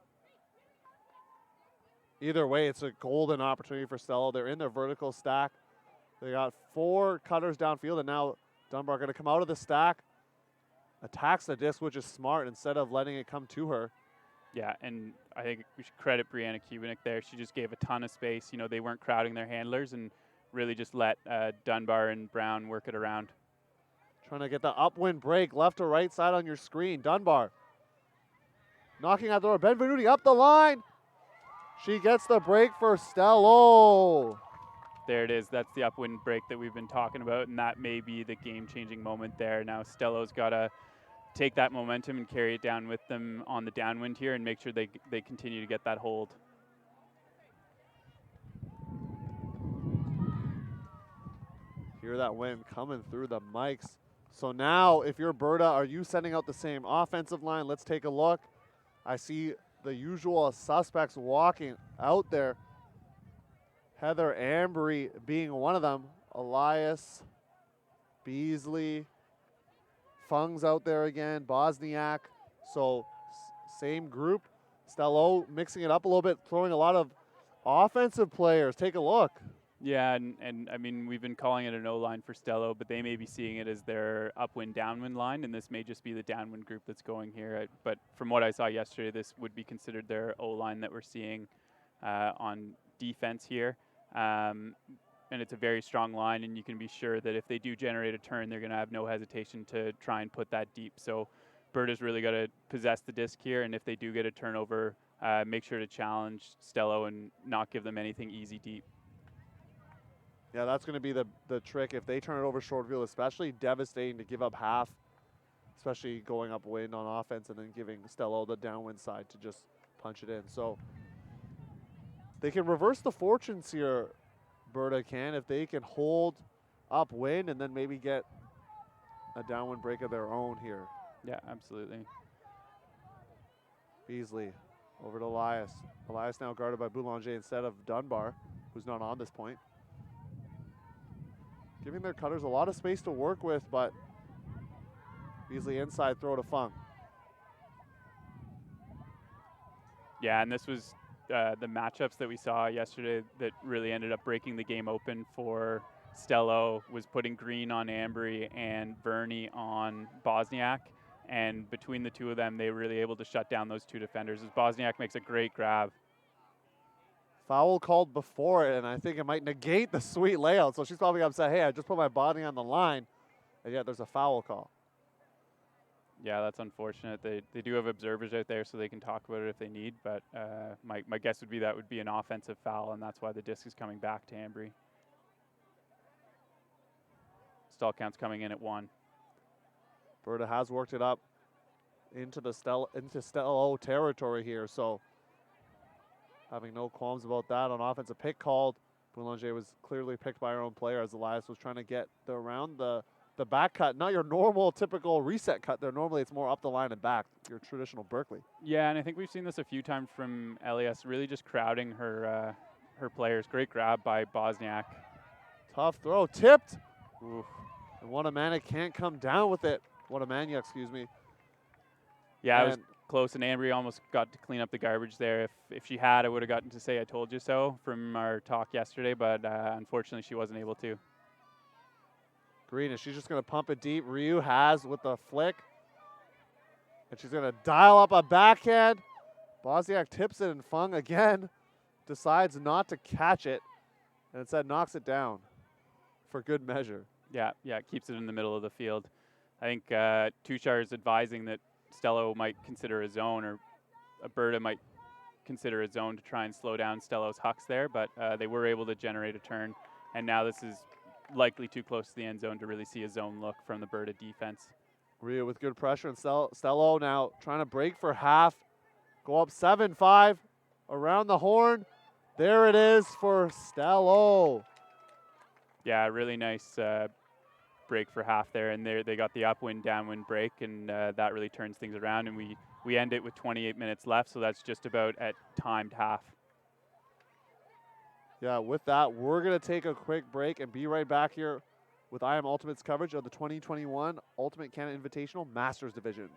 Either way, it's a golden opportunity for StellO. They're in their vertical stack. They got 4 cutters downfield, and now Dunbar going to come out of the stack, attacks the disc, which is smart, instead of letting it come to her. Yeah, and I think we should credit Brianna Kubinick there. She just gave a ton of space. You know, they weren't crowding their handlers and really just let Dunbar and Brown work it around. Trying to get the upwind break, left to right side on your screen. Dunbar knocking at the door. Benvenuti up the line. She gets the break for StellO. There it is. That's the upwind break that we've been talking about, and that may be the game-changing moment there. Now StellO's got to take that momentum and carry it down with them on the downwind here and make sure they continue to get that hold. Hear that wind coming through the mics. So now, if you're Berta, are you sending out the same offensive line? Let's take a look. I see the usual suspects walking out there. Heather Ambry being one of them. Elias, Beasley, Fung's out there again, Bosniak. So same group. StellO mixing it up a little bit, throwing a lot of offensive players. Take a look. Yeah, and I mean, we've been calling it an O-line for StellO, but they may be seeing it as their upwind, downwind line, and this may just be the downwind group that's going here. But from what I saw yesterday, this would be considered their O-line that we're seeing on defense here. And it's a very strong line, and you can be sure that if they do generate a turn, they're going to have no hesitation to try and put that deep. So Berta's really got to possess the disc here, and if they do get a turnover, make sure to challenge StellO and not give them anything easy deep. Yeah, that's going to be the trick. If they turn it over short field, especially devastating to give up half, especially going upwind on offense and then giving StellO the downwind side to just punch it in. So they can reverse the fortunes here, Berta can, if they can hold upwind and then maybe get a downwind break of their own here. Yeah, absolutely. Beasley over to Elias. Elias now guarded by Boulanger instead of Dunbar, who's not on this point. Giving their cutters a lot of space to work with, but Beasley inside throw to Fung. Yeah, and this was the matchups that we saw yesterday that really ended up breaking the game open for StellO was putting Green on Ambry and Bernie on Bosniak. And between the two of them, they were really able to shut down those two defenders as Bosniak makes a great grab. Foul called before it, and I think it might negate the sweet layout. So she's probably upset, hey, I just put my body on the line, and yet there's a foul call. Yeah, that's unfortunate. They do have observers out there, so they can talk about it if they need. But my guess would be that would be an offensive foul, and that's why the disc is coming back to Ambry. Stall count's coming in at 1. Berta has worked it up into StellO territory here, so having no qualms about that. On offensive pick called, Boulanger was clearly picked by her own player as Elias was trying to get around the back cut. Not your normal, typical reset cut there. Normally it's more up the line and back, your traditional Berkeley. Yeah, and I think we've seen this a few times from Elias, really just crowding her her players. Great grab by Bosniak. Tough throw, tipped. Oof. And Wanamania can't come down with it. Wanamania, excuse me. Yeah, it was close, and Ambry almost got to clean up the garbage there. If she had, I would have gotten to say I told you so from our talk yesterday, but unfortunately she wasn't able to. Green, and she's just going to pump it deep. Ryu has with the flick. And she's going to dial up a backhand. Bosniak tips it, and Fung again decides not to catch it. And instead knocks it down for good measure. Yeah, it keeps it in the middle of the field. I think Tushar is advising that StellO might consider a zone, or Berta might consider a zone to try and slow down StellO's hucks there, but they were able to generate a turn. And now this is likely too close to the end zone to really see a zone look from the Berta defense. Rhea with good pressure, and StellO now trying to break for half. Go up 7-5 around the horn. There it is for StellO. Yeah, really nice break for half there, and they got the upwind, downwind break, and that really turns things around, and we end it with 28 minutes left, so that's just about at timed half. Yeah, with that, we're going to take a quick break and be right back here with IM Ultimate's coverage of the 2021 Ultimate Canada Invitational Masters Division.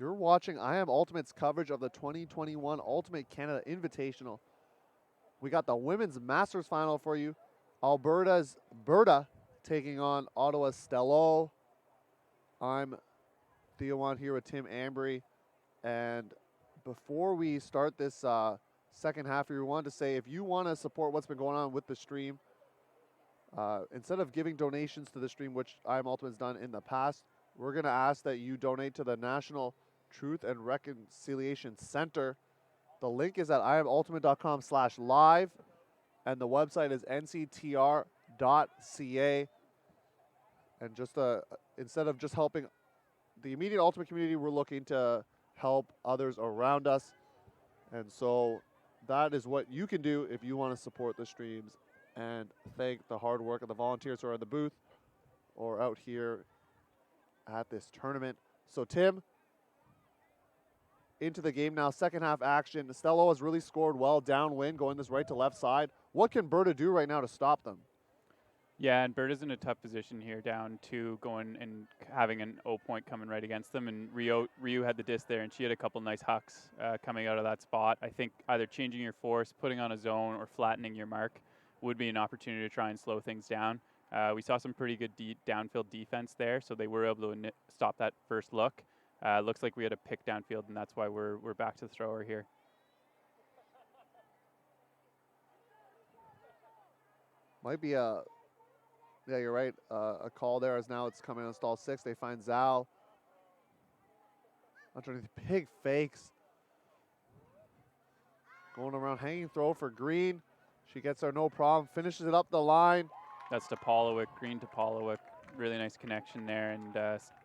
You're watching I Am Ultimate's coverage of the 2021 Ultimate Canada Invitational. We got the women's Masters final for you. Alberta's Berta taking on Ottawa's StellO. I'm Theo and here with Tim Ambry. And before we start this second half, we wanted to say if you want to support what's been going on with the stream, instead of giving donations to the stream, which I Am Ultimate's done in the past, we're going to ask that you donate to the National Truth and Reconciliation Center. The link is at iamultimate.com/live, and the website is nctr.ca. And just instead of just helping the immediate Ultimate community, we're looking to help others around us. And so that is what you can do if you want to support the streams and thank the hard work of the volunteers who are in the booth or out here at this tournament. So Tim, into the game now, second half action. StellO has really scored well downwind, going this right to left side. What can Berta do right now to stop them? Yeah, and Berta's in a tough position here, down 2, going and having an O point coming right against them. And Ryu had the disc there, and she had a couple nice hucks coming out of that spot. I think either changing your force, putting on a zone, or flattening your mark would be an opportunity to try and slow things down. We saw some pretty good downfield defense there, so they were able to stop that first look. Looks like we had a pick downfield, and that's why we're back to the thrower here. Might be yeah, you're right. A call there as now it's coming on stall 6. They find Zhao underneath big fakes. Going around hanging throw for Green. She gets there no problem. Finishes it up the line. That's to Polowick, Green to Polowick. Really nice connection there, and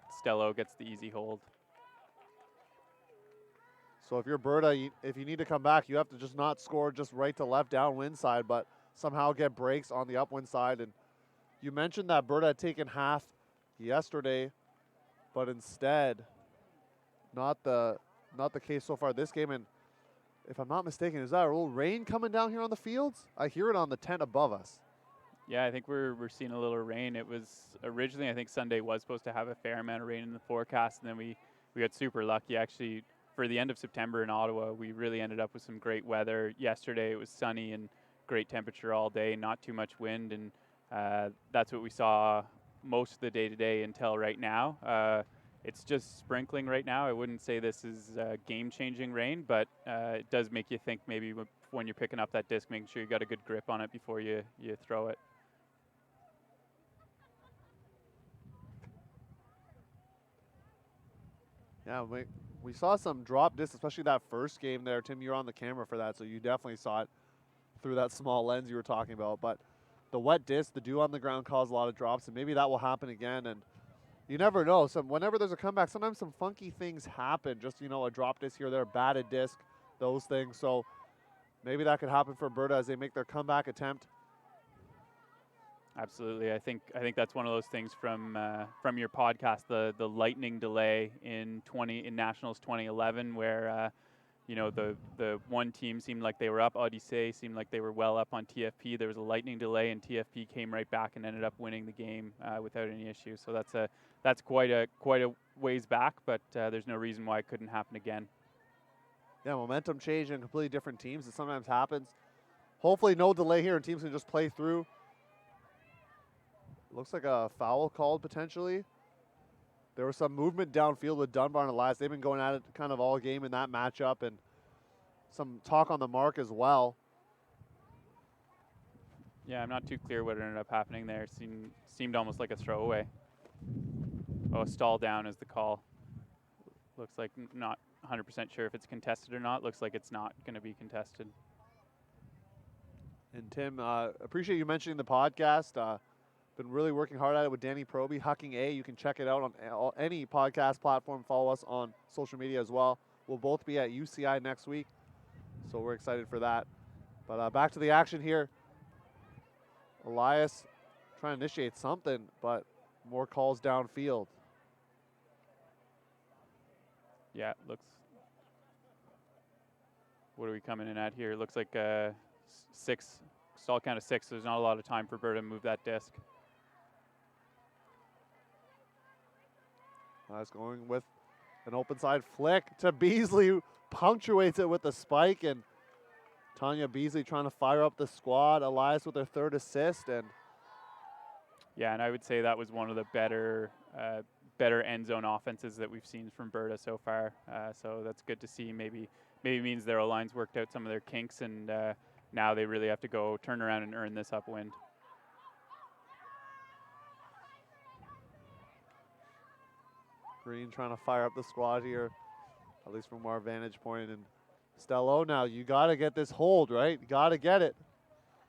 StellO gets the easy hold. So if you're Berta, if you need to come back, you have to just not score just right to left downwind side, but somehow get breaks on the upwind side. And you mentioned that Berta had taken half yesterday, but instead, not the case so far this game. And if I'm not mistaken, is that a little rain coming down here on the fields? I hear it on the tent above us. Yeah, I think we're seeing a little rain. It was originally, I think Sunday was supposed to have a fair amount of rain in the forecast, and then we got super lucky. Actually, for the end of September in Ottawa, we really ended up with some great weather. Yesterday it was sunny and great temperature all day, not too much wind, and that's what we saw most of the day today until right now. It's just sprinkling right now. I wouldn't say this is game-changing rain, but it does make you think maybe when you're picking up that disc, making sure you got a good grip on it before you throw it. Yeah, we saw some drop discs, especially that first game there. Tim, you're on the camera for that, so you definitely saw it through that small lens you were talking about. But the wet disc, the dew on the ground caused a lot of drops, and maybe that will happen again. And you never know. So whenever there's a comeback, sometimes some funky things happen. Just, a drop disc here or there, batted disc, those things. So maybe that could happen for Berta as they make their comeback attempt. Absolutely. I think that's one of those things from your podcast, the lightning delay in Nationals 2011, where the one team seemed like they were up. Odyssey seemed like they were well up on TFP. There was a lightning delay, and TFP came right back and ended up winning the game without any issue. So that's quite a ways back, but there's no reason why it couldn't happen again. Yeah, momentum change in completely different teams. It sometimes happens. Hopefully no delay here, and teams can just play through. Looks like a foul called potentially. There was some movement downfield with Dunbar and Elias. They've been going at it kind of all game in that matchup, and some talk on the mark as well. Yeah, I'm not too clear what ended up happening there. It seemed almost like a throwaway. Oh, stall down is the call. Looks like not 100% sure if it's contested or not. Looks like it's not going to be contested. And Tim, appreciate you mentioning the podcast. Been really working hard at it with Danny Proby, Hucking A. You can check it out on any podcast platform. Follow us on social media as well. We'll both be at UCI next week, so we're excited for that. But back to the action here. Elias trying to initiate something, but more calls downfield. Yeah, looks. What are we coming in at here? Looks like 6, stall count of 6. So there's not a lot of time for Berta to move that disc. Elias going with An open side flick to Beasley, punctuates it with the spike, and Tanya Beasley trying to fire up the squad. Elias with their 3rd assist, and yeah, and I would say that was one of the better better end zone offenses that we've seen from Berta so far. So that's good to see. Maybe means their O-line's worked out some of their kinks, and now they really have to go turn around and earn this upwind. Green trying to fire up the squad here, at least from our vantage point. And StellO now, you got to get this hold, right? You got to get it.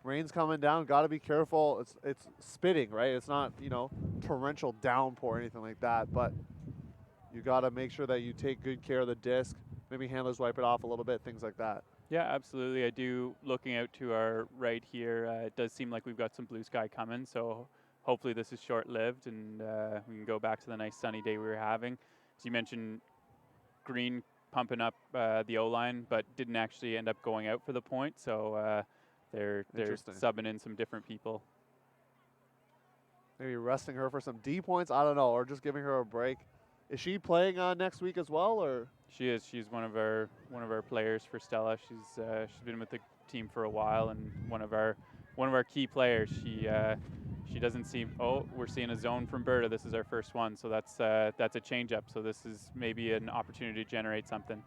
Rain's coming down, got to be careful. It's spitting, right? It's not, you know, torrential downpour or anything like that, but you got to make sure that you take good care of the disc. Maybe handlers wipe it off a little bit, things like that. Yeah, absolutely. I do. Looking out to our right here, it does seem like we've got some blue sky coming, so hopefully this is short-lived and we can go back to the nice sunny day we were having. As you mentioned, Green pumping up the O-line, but didn't actually end up going out for the point, so they're subbing in some different people. Maybe resting her for some D points, I don't know, or just giving her a break. Is she playing next week as well, or? She is. She's one of our players for Stella. She's been with the team for a while and one of our key players. She doesn't seem. Oh, we're seeing a zone from Berta. This is our first one, so that's a change up. So this is maybe an opportunity to generate something.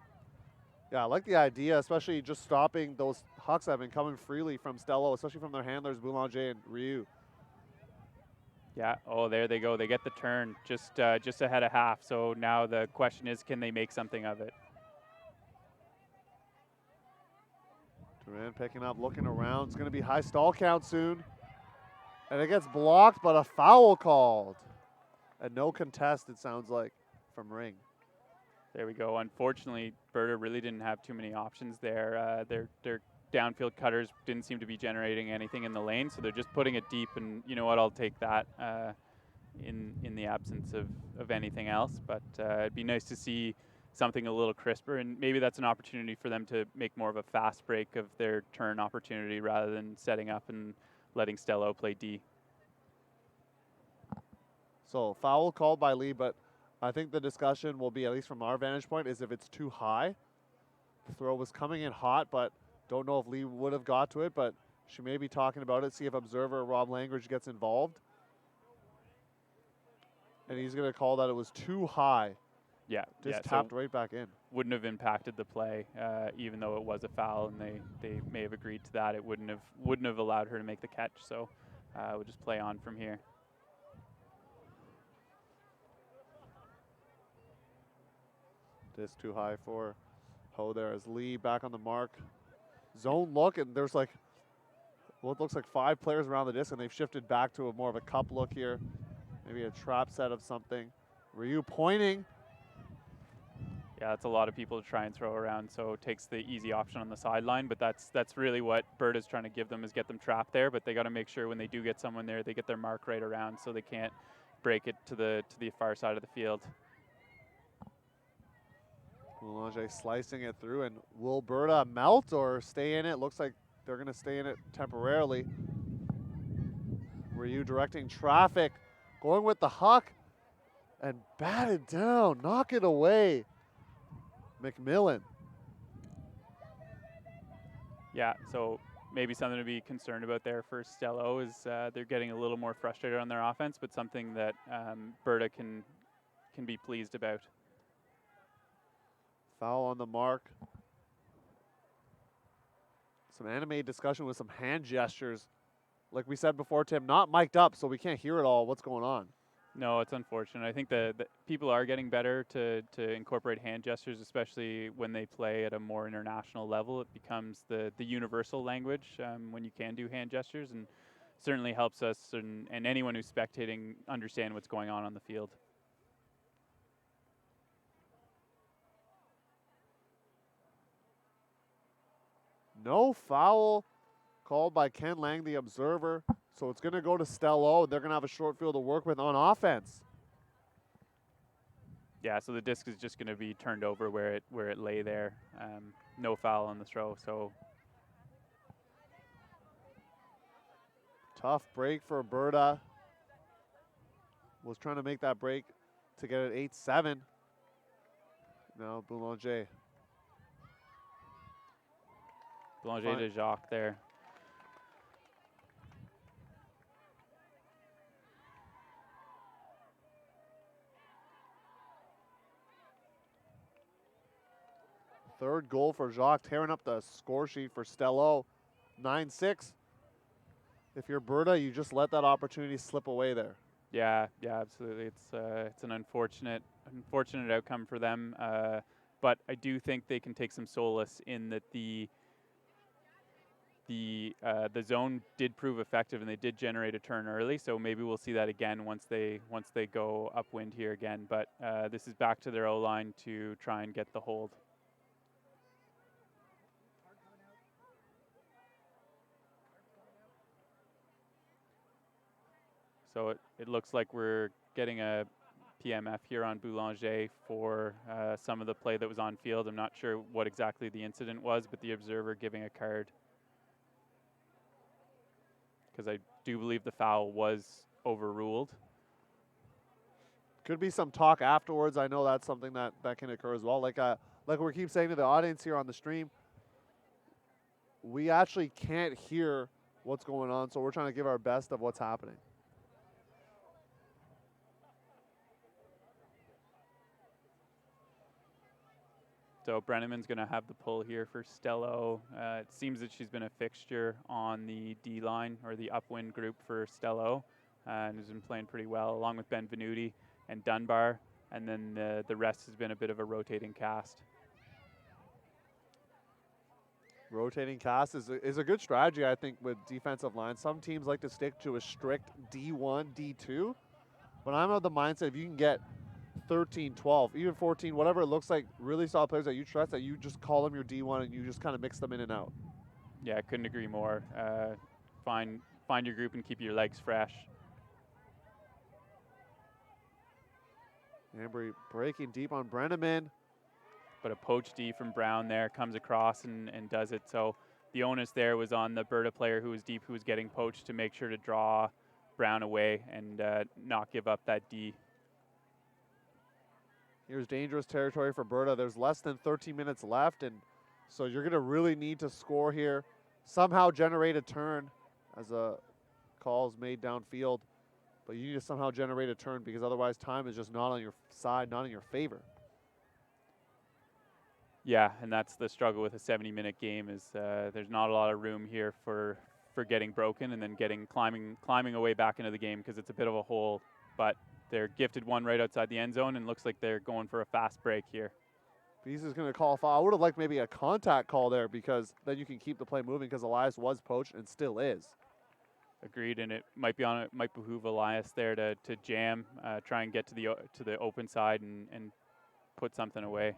Yeah, I like the idea, especially just stopping those hucks that have been coming freely from StellO, especially from their handlers, Boulanger and Ryu. Yeah. Oh, there they go. They get the turn just ahead of half. So now the question is, can they make something of it? Duran picking up, looking around. It's going to be high stall count soon. And it gets blocked, but a foul called. And no contest, it sounds like, from Ring. There we go. Unfortunately, Berta really didn't have too many options there. Their downfield cutters didn't seem to be generating anything in the lane, so they're just putting it deep. And you know what? I'll take that in the absence of anything else. But it'd be nice to see something a little crisper, and maybe that's an opportunity for them to make more of a fast break of their turn opportunity rather than setting up and letting StellO play D. So foul called by Lee, but I think the discussion will be, at least from our vantage point, is if it's too high. The throw was coming in hot, but don't know if Lee would have got to it, but she may be talking about it, see if observer Rob Langridge gets involved. And he's going to call that it was too high. Yeah. Just tapped right back in. Wouldn't have impacted the play, even though it was a foul, and they may have agreed to that. It wouldn't have allowed her to make the catch, so we'll just play on from here. Disc too high for Ho there as Lee back on the mark. Zone look, and there's like what looks like 5 players around the disc, and they've shifted back to a more of a cup look here. Maybe a trap set of something. Ryu pointing. Yeah, that's a lot of people to try and throw around, so it takes the easy option on the sideline, but that's really what Berta's trying to give them, is get them trapped there, but they got to make sure when they do get someone there, they get their mark right around so they can't break it to the far side of the field. Boulanger slicing it through, and will Berta melt or stay in it? Looks like they're going to stay in it temporarily. Ryu directing traffic, going with the huck, and batted down, knock it away. McMillan. Yeah, so maybe something to be concerned about there for StellO is they're getting a little more frustrated on their offense, but something that Berta can be pleased about. Foul on the mark. Some animated discussion with some hand gestures. Like we said before, Tim, not mic'd up, so we can't hear it all. What's going on? No, it's unfortunate. I think the people are getting better to incorporate hand gestures, especially when they play at a more international level. It becomes the universal language when you can do hand gestures, and certainly helps us and anyone who's spectating understand what's going on the field. No foul called by Ken Lang, the observer. So it's going to go to StellO. They're going to have a short field to work with on offense. Yeah, so the disc is just going to be turned over where it lay there. No foul on the throw. So tough break for Berta. Was trying to make that break to get it 8-7. Now Boulanger. Boulanger to Jacques there. Third goal for Jacques, tearing up the score sheet for StellO. 9-6. If you're Berta, you just let that opportunity slip away there. Yeah, absolutely. It's an unfortunate outcome for them. But I do think they can take some solace in that the zone did prove effective and they did generate a turn early. So maybe we'll see that again once they go upwind here again. But this is back to their O-line to try and get the hold. So it looks like we're getting a PMF here on Boulanger for some of the play that was on field. I'm not sure what exactly the incident was, but the observer giving a card. Because I do believe the foul was overruled. Could be some talk afterwards. I know that's something that can occur as well. Like we keep saying to the audience here on the stream, we actually can't hear what's going on, so we're trying to give our best of what's happening. So Brenneman's going to have the pull here for StellO. It seems that she's been a fixture on the D-line or the upwind group for StellO and has been playing pretty well along with Benvenuti and Dunbar. And then the rest has been a bit of a rotating cast. Rotating cast is a good strategy, I think, with defensive line. Some teams like to stick to a strict D1, D2. But I'm of the mindset if you can get 13, 12, even 14, whatever it looks like, really solid players that you trust, that you just call them your D1 and you just kind of mix them in and out. Yeah, I couldn't agree more. Find your group and keep your legs fresh. Ambry breaking deep on Brenneman. But a poach D from Brown there comes across and does it. So the onus there was on the Berta player who was deep, who was getting poached, to make sure to draw Brown away and not give up that D. Here's dangerous territory for Berta. There's less than 13 minutes left, and so you're going to really need to score here. Somehow generate a turn as a call is made downfield, but you need to somehow generate a turn because otherwise time is just not on your side, not in your favor. Yeah, and that's the struggle with a 70-minute game is there's not a lot of room here for getting broken and then climbing away back into the game because it's a bit of a hole, but they're gifted one right outside the end zone and looks like they're going for a fast break here. Bees is going to call a foul. I would have liked maybe a contact call there because then you can keep the play moving because Elias was poached and still is. Agreed, and it might behoove Elias there to jam, try and get to the open side and put something away.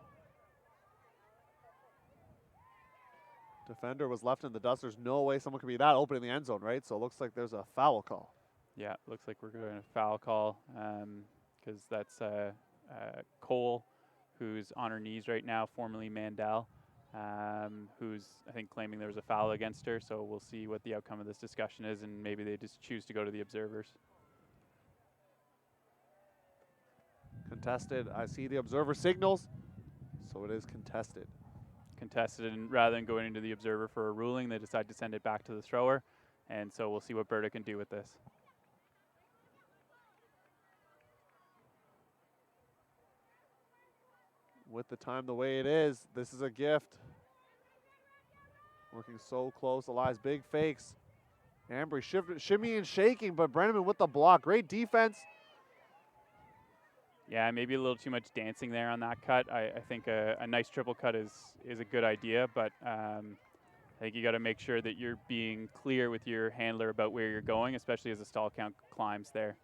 Defender was left in the dust. There's no way someone could be that open in the end zone, right? So it looks like there's a foul call. Yeah, looks like we're going to foul call because that's Cole, who's on her knees right now, formerly Mandel, who's, I think, claiming there was a foul against her. So we'll see what the outcome of this discussion is, and maybe they just choose to go to the observers. Contested. I see the observer signals, so it is contested. Contested, and rather than going into the observer for a ruling, they decide to send it back to the thrower, and so we'll see what Berta can do with this. With the time the way it is, this is a gift. Working so close. Elias, big fakes. Ambry shimmy and shaking, but Brenneman with the block. Great defense. Yeah, maybe a little too much dancing there on that cut. I think a nice triple cut is a good idea, but I think you got to make sure that you're being clear with your handler about where you're going, especially as the stall count climbs there.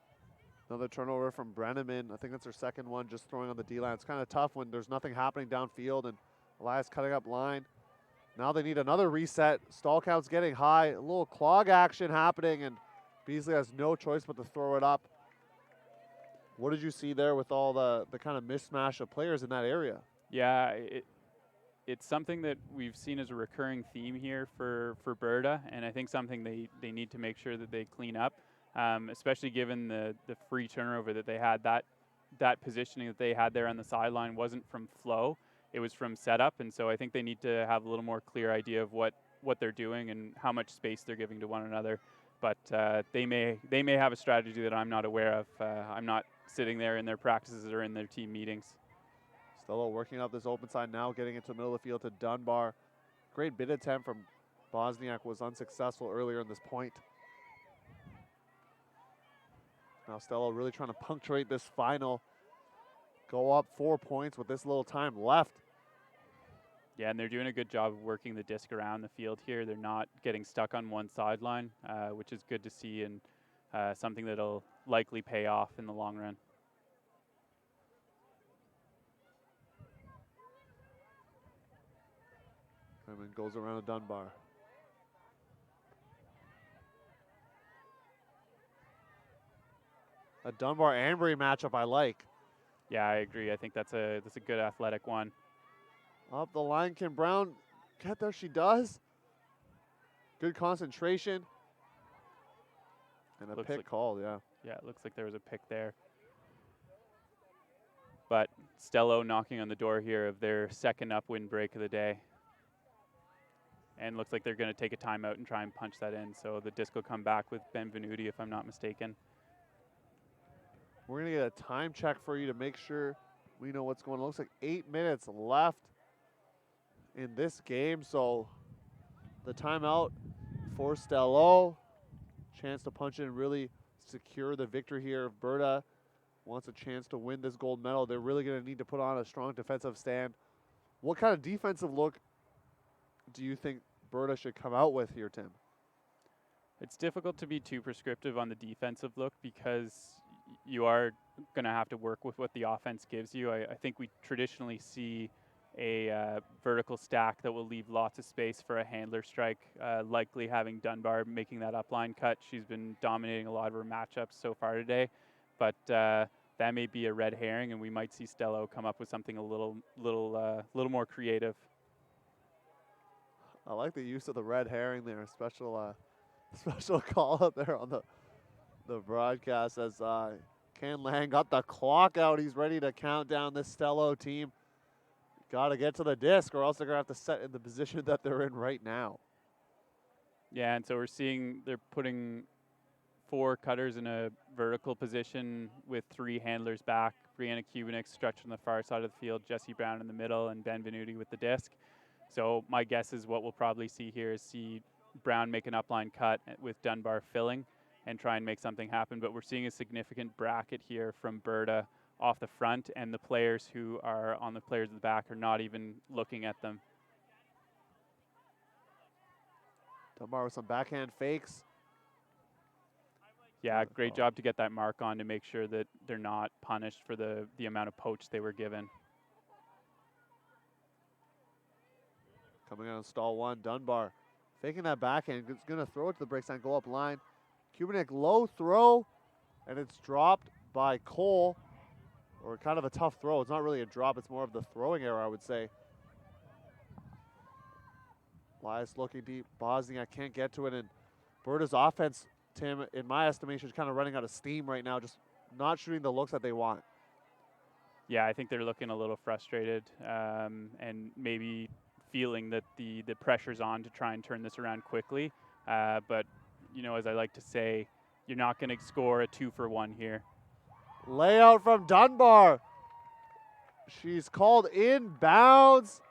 Another turnover from Brenneman. I think that's her second one, just throwing on the D-line. It's kind of tough when there's nothing happening downfield and Elias cutting up line. Now they need another reset. Stall count's getting high. A little clog action happening, and Beasley has no choice but to throw it up. What did you see there with all the kind of mismatch of players in that area? Yeah, it's something that we've seen as a recurring theme here for Berta, and I think something they need to make sure that they clean up, especially given the free turnover that they had. That positioning that they had there on the sideline wasn't from flow. it was from setup. And so I think they need to have a little more clear idea of what they're doing and how much space they're giving to one another. But they may have a strategy that I'm not aware of. I'm not sitting there in their practices or in their team meetings. StellO working up this open side now, getting into the middle of the field to Dunbar. Great bid attempt from Bosniak, was unsuccessful earlier in this point. Now StellO really trying to punctuate this final. Go up 4 points with this little time left. Yeah, and they're doing a good job of working the disc around the field here. They're not getting stuck on one sideline, which is good to see, and something that'll likely pay off in the long run. And then goes around to Dunbar. A Dunbar-Ambry matchup I like. Yeah, I agree. I think that's a good athletic one. Up the line, can Brown get there? She does. Good concentration. And a pick called, yeah. Yeah, it looks like there was a pick there. But StellO knocking on the door here of their second upwind break of the day. And looks like they're going to take a timeout and try and punch that in. So the disc will come back with Benvenuti, if I'm not mistaken. We're going to get a time check for you to make sure we know what's going on. Looks like 8 minutes left in this game. So the timeout for StellO. Chance to punch in and really secure the victory here. If Berta wants a chance to win this gold medal, they're really going to need to put on a strong defensive stand. What kind of defensive look do you think Berta should come out with here, Tim? It's difficult to be too prescriptive on the defensive look because you are going to have to work with what the offense gives you. I think we traditionally see a vertical stack that will leave lots of space for a handler strike, likely having Dunbar making that upline cut. She's been dominating a lot of her matchups so far today, but that may be a red herring, and we might see StellO come up with something a little more creative. I like the use of the red herring there. Special call up there on the broadcast as Ken Lang got the clock out. He's ready to count down this StellO team. Got to get to the disc or else they're going to have to set in the position that they're in right now. Yeah, and so we're seeing they're putting 4 cutters in a vertical position with 3 handlers back. Brianna Kubinick stretched on the far side of the field, Jesse Brown in the middle, and Benvenuti with the disc. So my guess is what we'll probably see here is see Brown make an upline cut with Dunbar filling and try and make something happen. But we're seeing a significant bracket here from Berta off the front, and the players who are on the players at the back are not even looking at them. Dunbar with some backhand fakes. Yeah, great job to get that mark on to make sure that they're not punished for the amount of poach they were given. Coming out of stall 1, Dunbar faking that backhand. It's going to throw it to the break sign, go up line. Kubinick low throw, and it's dropped by Cole. Or kind of a tough throw. It's not really a drop. It's more of the throwing error, I would say. Elias looking deep. Bosniak can't get to it. And Berta's offense, Tim, in my estimation, is kind of running out of steam right now. Just not shooting the looks that they want. Yeah, I think they're looking a little frustrated and maybe feeling that the pressure's on to try and turn this around quickly. But, you know, as I like to say, you're not going to score a 2-for-1 here. Layout from Dunbar. She's called inbounds.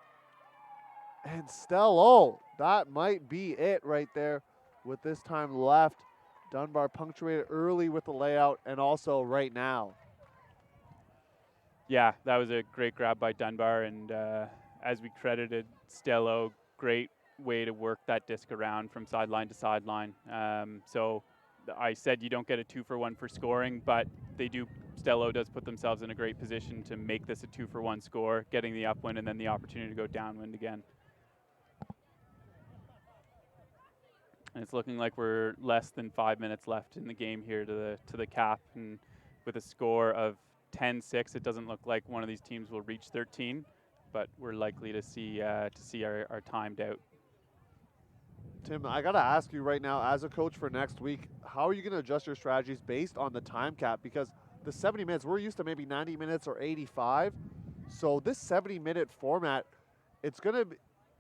And StellO, that might be it right there with this time left. Dunbar punctuated early with the layout and also right now. Yeah, that was a great grab by Dunbar, and as we credited StellO, great way to work that disc around from sideline to sideline. So I said you don't get a 2-for-1 for scoring, but StellO does put themselves in a great position to make this a 2-for-1 score, getting the upwind and then the opportunity to go downwind again. And it's looking like we're less than 5 minutes left in the game here to the cap, and with a score of 10-6, it doesn't look like one of these teams will reach 13, but we're likely to see our timed out. Tim, I got to ask you right now, as a coach for next week, how are you going to adjust your strategies based on the time cap? Because the 70 minutes, we're used to maybe 90 minutes or 85. So this 70-minute format, it's going to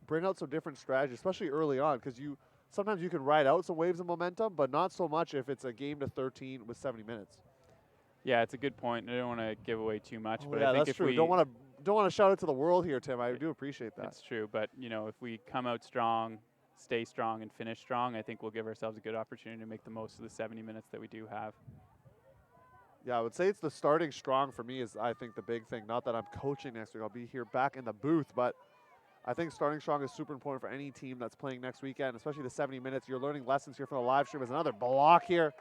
bring out some different strategies, especially early on, because sometimes you can ride out some waves of momentum, but not so much if it's a game to 13 with 70 minutes. Yeah, it's a good point. I don't want to give away too much, Oh, but yeah, I think that's if true. we Don't want to shout it to the world here, Tim. I do appreciate that. That's true, but if we come out strong, stay strong, and finish strong, I think we'll give ourselves a good opportunity to make the most of the 70 minutes that we do have. Yeah, I would say it's the starting strong for me is, I think, the big thing. Not that I'm coaching next week. I'll be here back in the booth, but I think starting strong is super important for any team that's playing next weekend, especially the 70 minutes. You're learning lessons here from the live stream. There's another block here.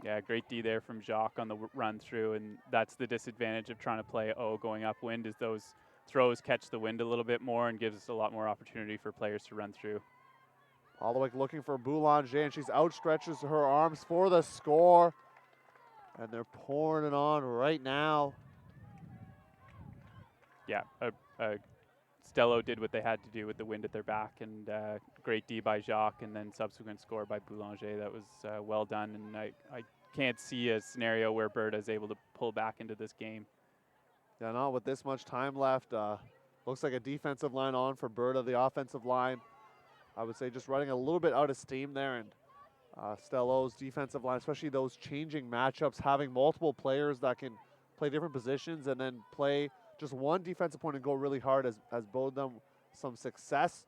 Yeah, great D there from Jacques on the run through, and that's the disadvantage of trying to play going upwind is those throws catch the wind a little bit more and gives us a lot more opportunity for players to run through. All the way looking for Boulanger, and she outstretches her arms for the score. And they're pouring it on right now. Yeah, StellO did what they had to do with the wind at their back, and great D by Jacques, and then subsequent score by Boulanger. That was well done, and I can't see a scenario where Berta is able to pull back into this game. Yeah, not with this much time left. Looks like a defensive line on for Berta. The offensive line, I would say, just running a little bit out of steam there, and StellO's defensive line, especially those changing matchups, having multiple players that can play different positions and then play just one defensive point and go really hard has bode them some success.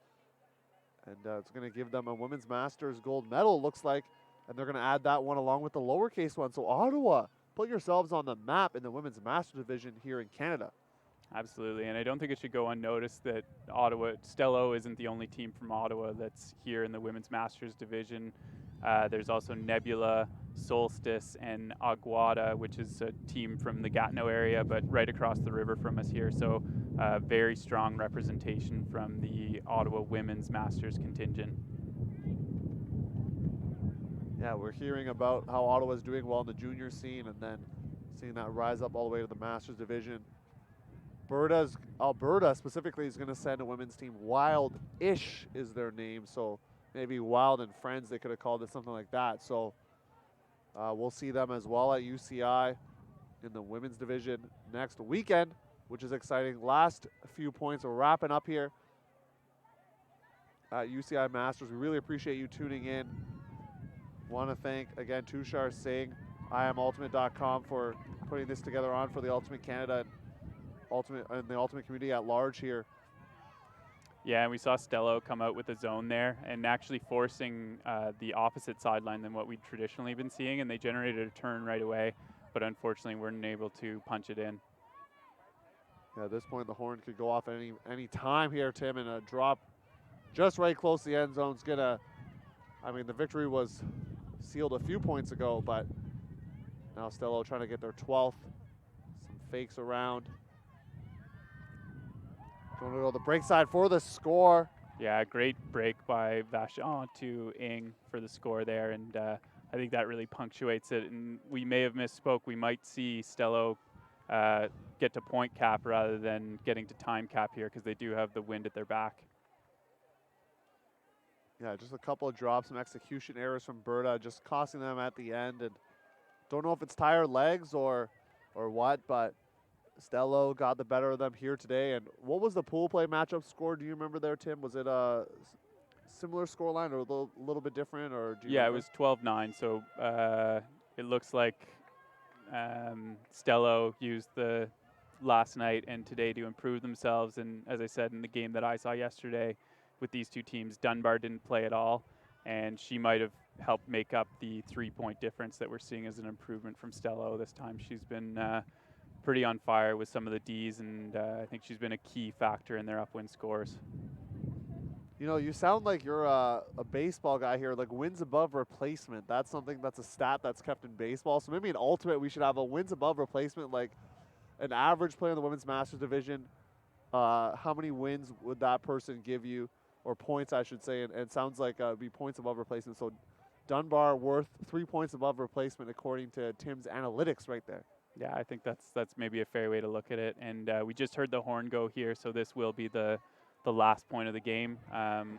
And it's going to give them a Women's Masters gold medal, looks like, and they're going to add that one along with the lowercase one. So Ottawa, put yourselves on the map in the Women's Masters division here in Canada. Absolutely, and I don't think it should go unnoticed that StellO isn't the only team from Ottawa that's here in the Women's Masters division. There's also Nebula, Solstice, and Aguada, which is a team from the Gatineau area, but right across the river from us here. So very strong representation from the Ottawa Women's Masters contingent. Yeah, we're hearing about how Ottawa's doing well in the junior scene and then seeing that rise up all the way to the Masters division. Alberta specifically is going to send a women's team. Wild-ish is their name, so maybe Wild and Friends, they could have called it something like that. So we'll see them as well at UCI in the women's division next weekend, which is exciting. Last few points, we're wrapping up here at UCI Masters. We really appreciate you tuning in. Want to thank, again, Tushar Singh, IamUltimate.com for putting this together on for the Ultimate Canada and the Ultimate community at large here. Yeah, and we saw StellO come out with a zone there and actually forcing the opposite sideline than what we'd traditionally been seeing, and they generated a turn right away, but unfortunately weren't able to punch it in. Yeah, at this point the horn could go off any time here, Tim, and a drop just right close to the end zone's gonna, I mean, the victory was sealed a few points ago, but now StellO trying to get their 12th. Some fakes around. Going to go to the break side for the score. Yeah, great break by Vachon to Ing for the score there, and I think that really punctuates it. And we may have misspoke. We might see StellO get to point cap rather than getting to time cap here because they do have the wind at their back. Yeah, just a couple of drops, some execution errors from Berta, just costing them at the end. And don't know if it's tired legs or what, but StellO got the better of them here today. And what was the pool play matchup score? Do you remember there, Tim? Was it a similar scoreline or a little bit different? Or do you remember? It was 12-9. So it looks like StellO used the last night and today to improve themselves. And as I said in the game that I saw yesterday with these two teams, Dunbar didn't play at all, and she might have helped make up the 3-point difference that we're seeing as an improvement from StellO this time. She's been pretty on fire with some of the Ds, and I think she's been a key factor in their upwind scores. You know, you sound like you're a baseball guy here, like wins above replacement. That's a stat that's kept in baseball. So maybe in Ultimate we should have a wins above replacement, like an average player in the Women's Masters division. How many wins would that person give you, or points I should say, and it sounds like it'd be points above replacement. So Dunbar worth 3 points above replacement according to Tim's analytics right there. Yeah, I think that's maybe a fair way to look at it. And we just heard the horn go here, so this will be the last point of the game.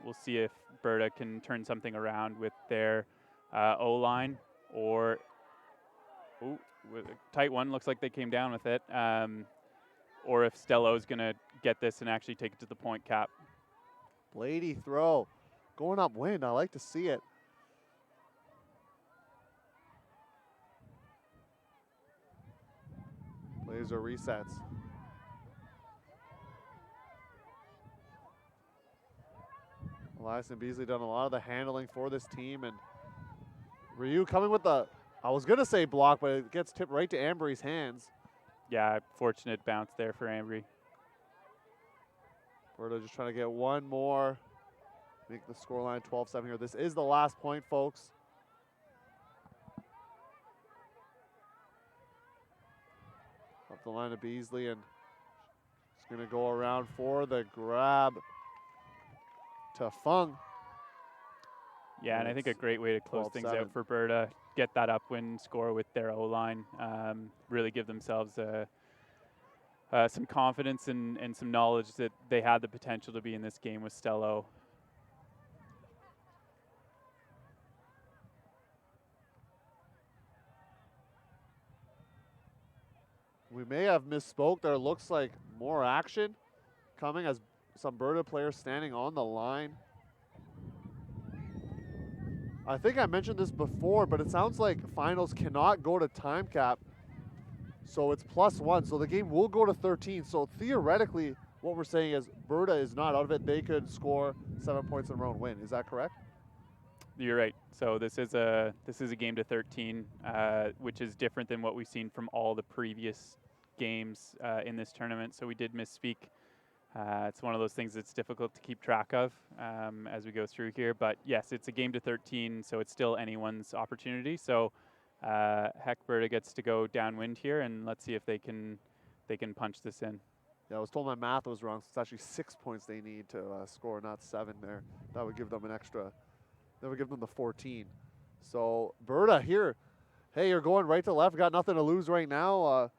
We'll see if Berta can turn something around with their O-line, or with a tight one. Looks like they came down with it. or if StellO is going to get this and actually take it to the point cap. Blady throw. Going upwind. I like to see it. Laser resets. Elias and Beasley done a lot of the handling for this team, and Ryu coming with the, I was going to say block, but it gets tipped right to Ambry's hands. Yeah, fortunate bounce there for Ambry. Berta just trying to get one more, make the scoreline 12-7 here. This is the last point, folks. Up the line of Beasley, and it's going to go around for the grab to Fung. Yeah, and I think a great way to close things out for Berta, get that upwind score with their O-line, really give themselves some confidence and some knowledge that they had the potential to be in this game with StellO. We may have misspoke. There looks like more action coming as some Berta players standing on the line. I think I mentioned this before, but it sounds like finals cannot go to time cap. So it's +1. So the game will go to 13. So theoretically, what we're saying is Berta is not out of it. They could score 7 points in a row and win. Is that correct? You're right. So this is a game to 13, which is different than what we've seen from all the previous games in this tournament. So we did misspeak. It's one of those things that's difficult to keep track of as we go through here. But yes, it's a game to 13, so it's still anyone's opportunity. So heck, Berta gets to go downwind here, and let's see if they can punch this in. Yeah, I was told my math was wrong. So it's actually 6 points they need to score, not 7 there. That would give them an extra. That would give them the 14. So Berta here, hey, you're going right to left. Got nothing to lose right now.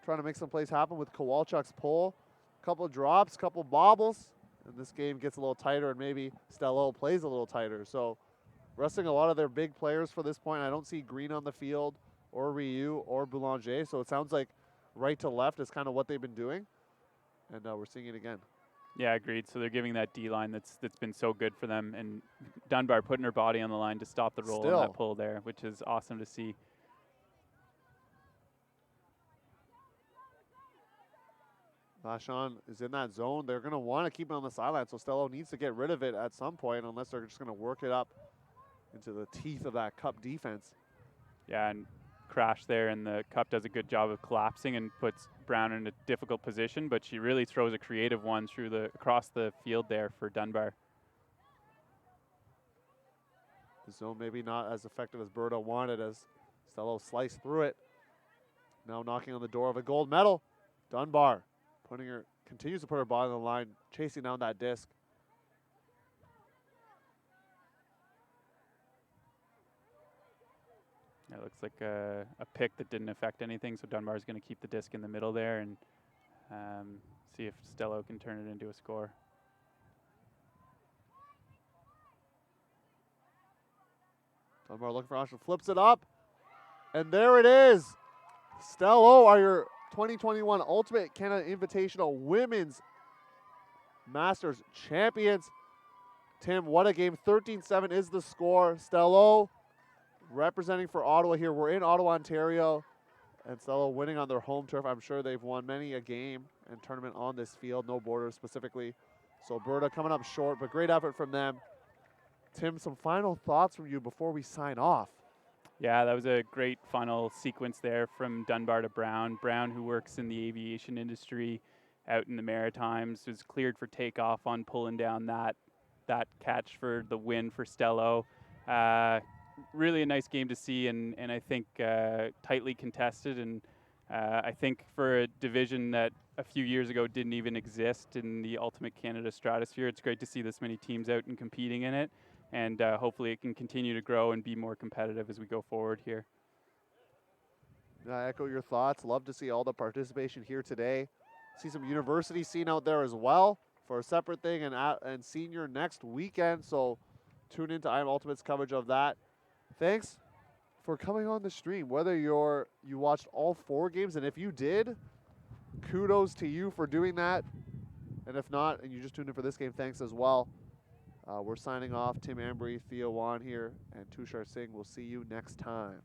Trying to make some plays happen with Kowalczuk's pull. Couple drops, couple bobbles, and this game gets a little tighter, and maybe StellO plays a little tighter. So resting a lot of their big players for this point. I don't see Green on the field or Ryu or Boulanger, so it sounds like right to left is kind of what they've been doing, and we're seeing it again. Yeah, agreed. So they're giving that D-line that's been so good for them, and Dunbar putting her body on the line to stop the roll on that pull there, which is awesome to see. Vachon is in that zone. They're going to want to keep it on the sideline, so StellO needs to get rid of it at some point unless they're just going to work it up into the teeth of that Cup defense. Yeah, and Crash there, and the Cup does a good job of collapsing and puts Brown in a difficult position, but she really throws a creative one across the field there for Dunbar. The zone maybe not as effective as Berta wanted as StellO sliced through it. Now knocking on the door of a gold medal. Dunbar continues to put her body on the line, chasing down that disc. It looks like a pick that didn't affect anything, so Dunbar's going to keep the disc in the middle there and see if StellO can turn it into a score. Dunbar looking for option, flips it up, and there it is. StellO are your 2021 Ultimate Canada Invitational Women's Masters champions. Tim, what a game. 13-7 is the score. StellO representing for Ottawa here. We're in Ottawa, Ontario, and StellO winning on their home turf. I'm sure they've won many a game and tournament on this field, no borders specifically. So Berta coming up short, but great effort from them. Tim, some final thoughts from you before we sign off. Yeah, that was a great final sequence there from Dunbar to Brown. Brown, who works in the aviation industry out in the Maritimes, was cleared for takeoff on pulling down that catch for the win for StellO. Really a nice game to see, and I think tightly contested, and I think for a division that a few years ago didn't even exist in the Ultimate Canada stratosphere, it's great to see this many teams out and competing in it. And hopefully it can continue to grow and be more competitive as we go forward here. I echo your thoughts. Love to see all the participation here today. See some university scene out there as well for a separate thing, and senior next weekend. So tune into I Am Ultimate's coverage of that. Thanks for coming on the stream. Whether you watched all 4 games, and if you did, kudos to you for doing that. And if not, and you just tuned in for this game, thanks as well. We're signing off. Tim Ambry, Theo Wan here, and Tushar Singh. We'll see you next time.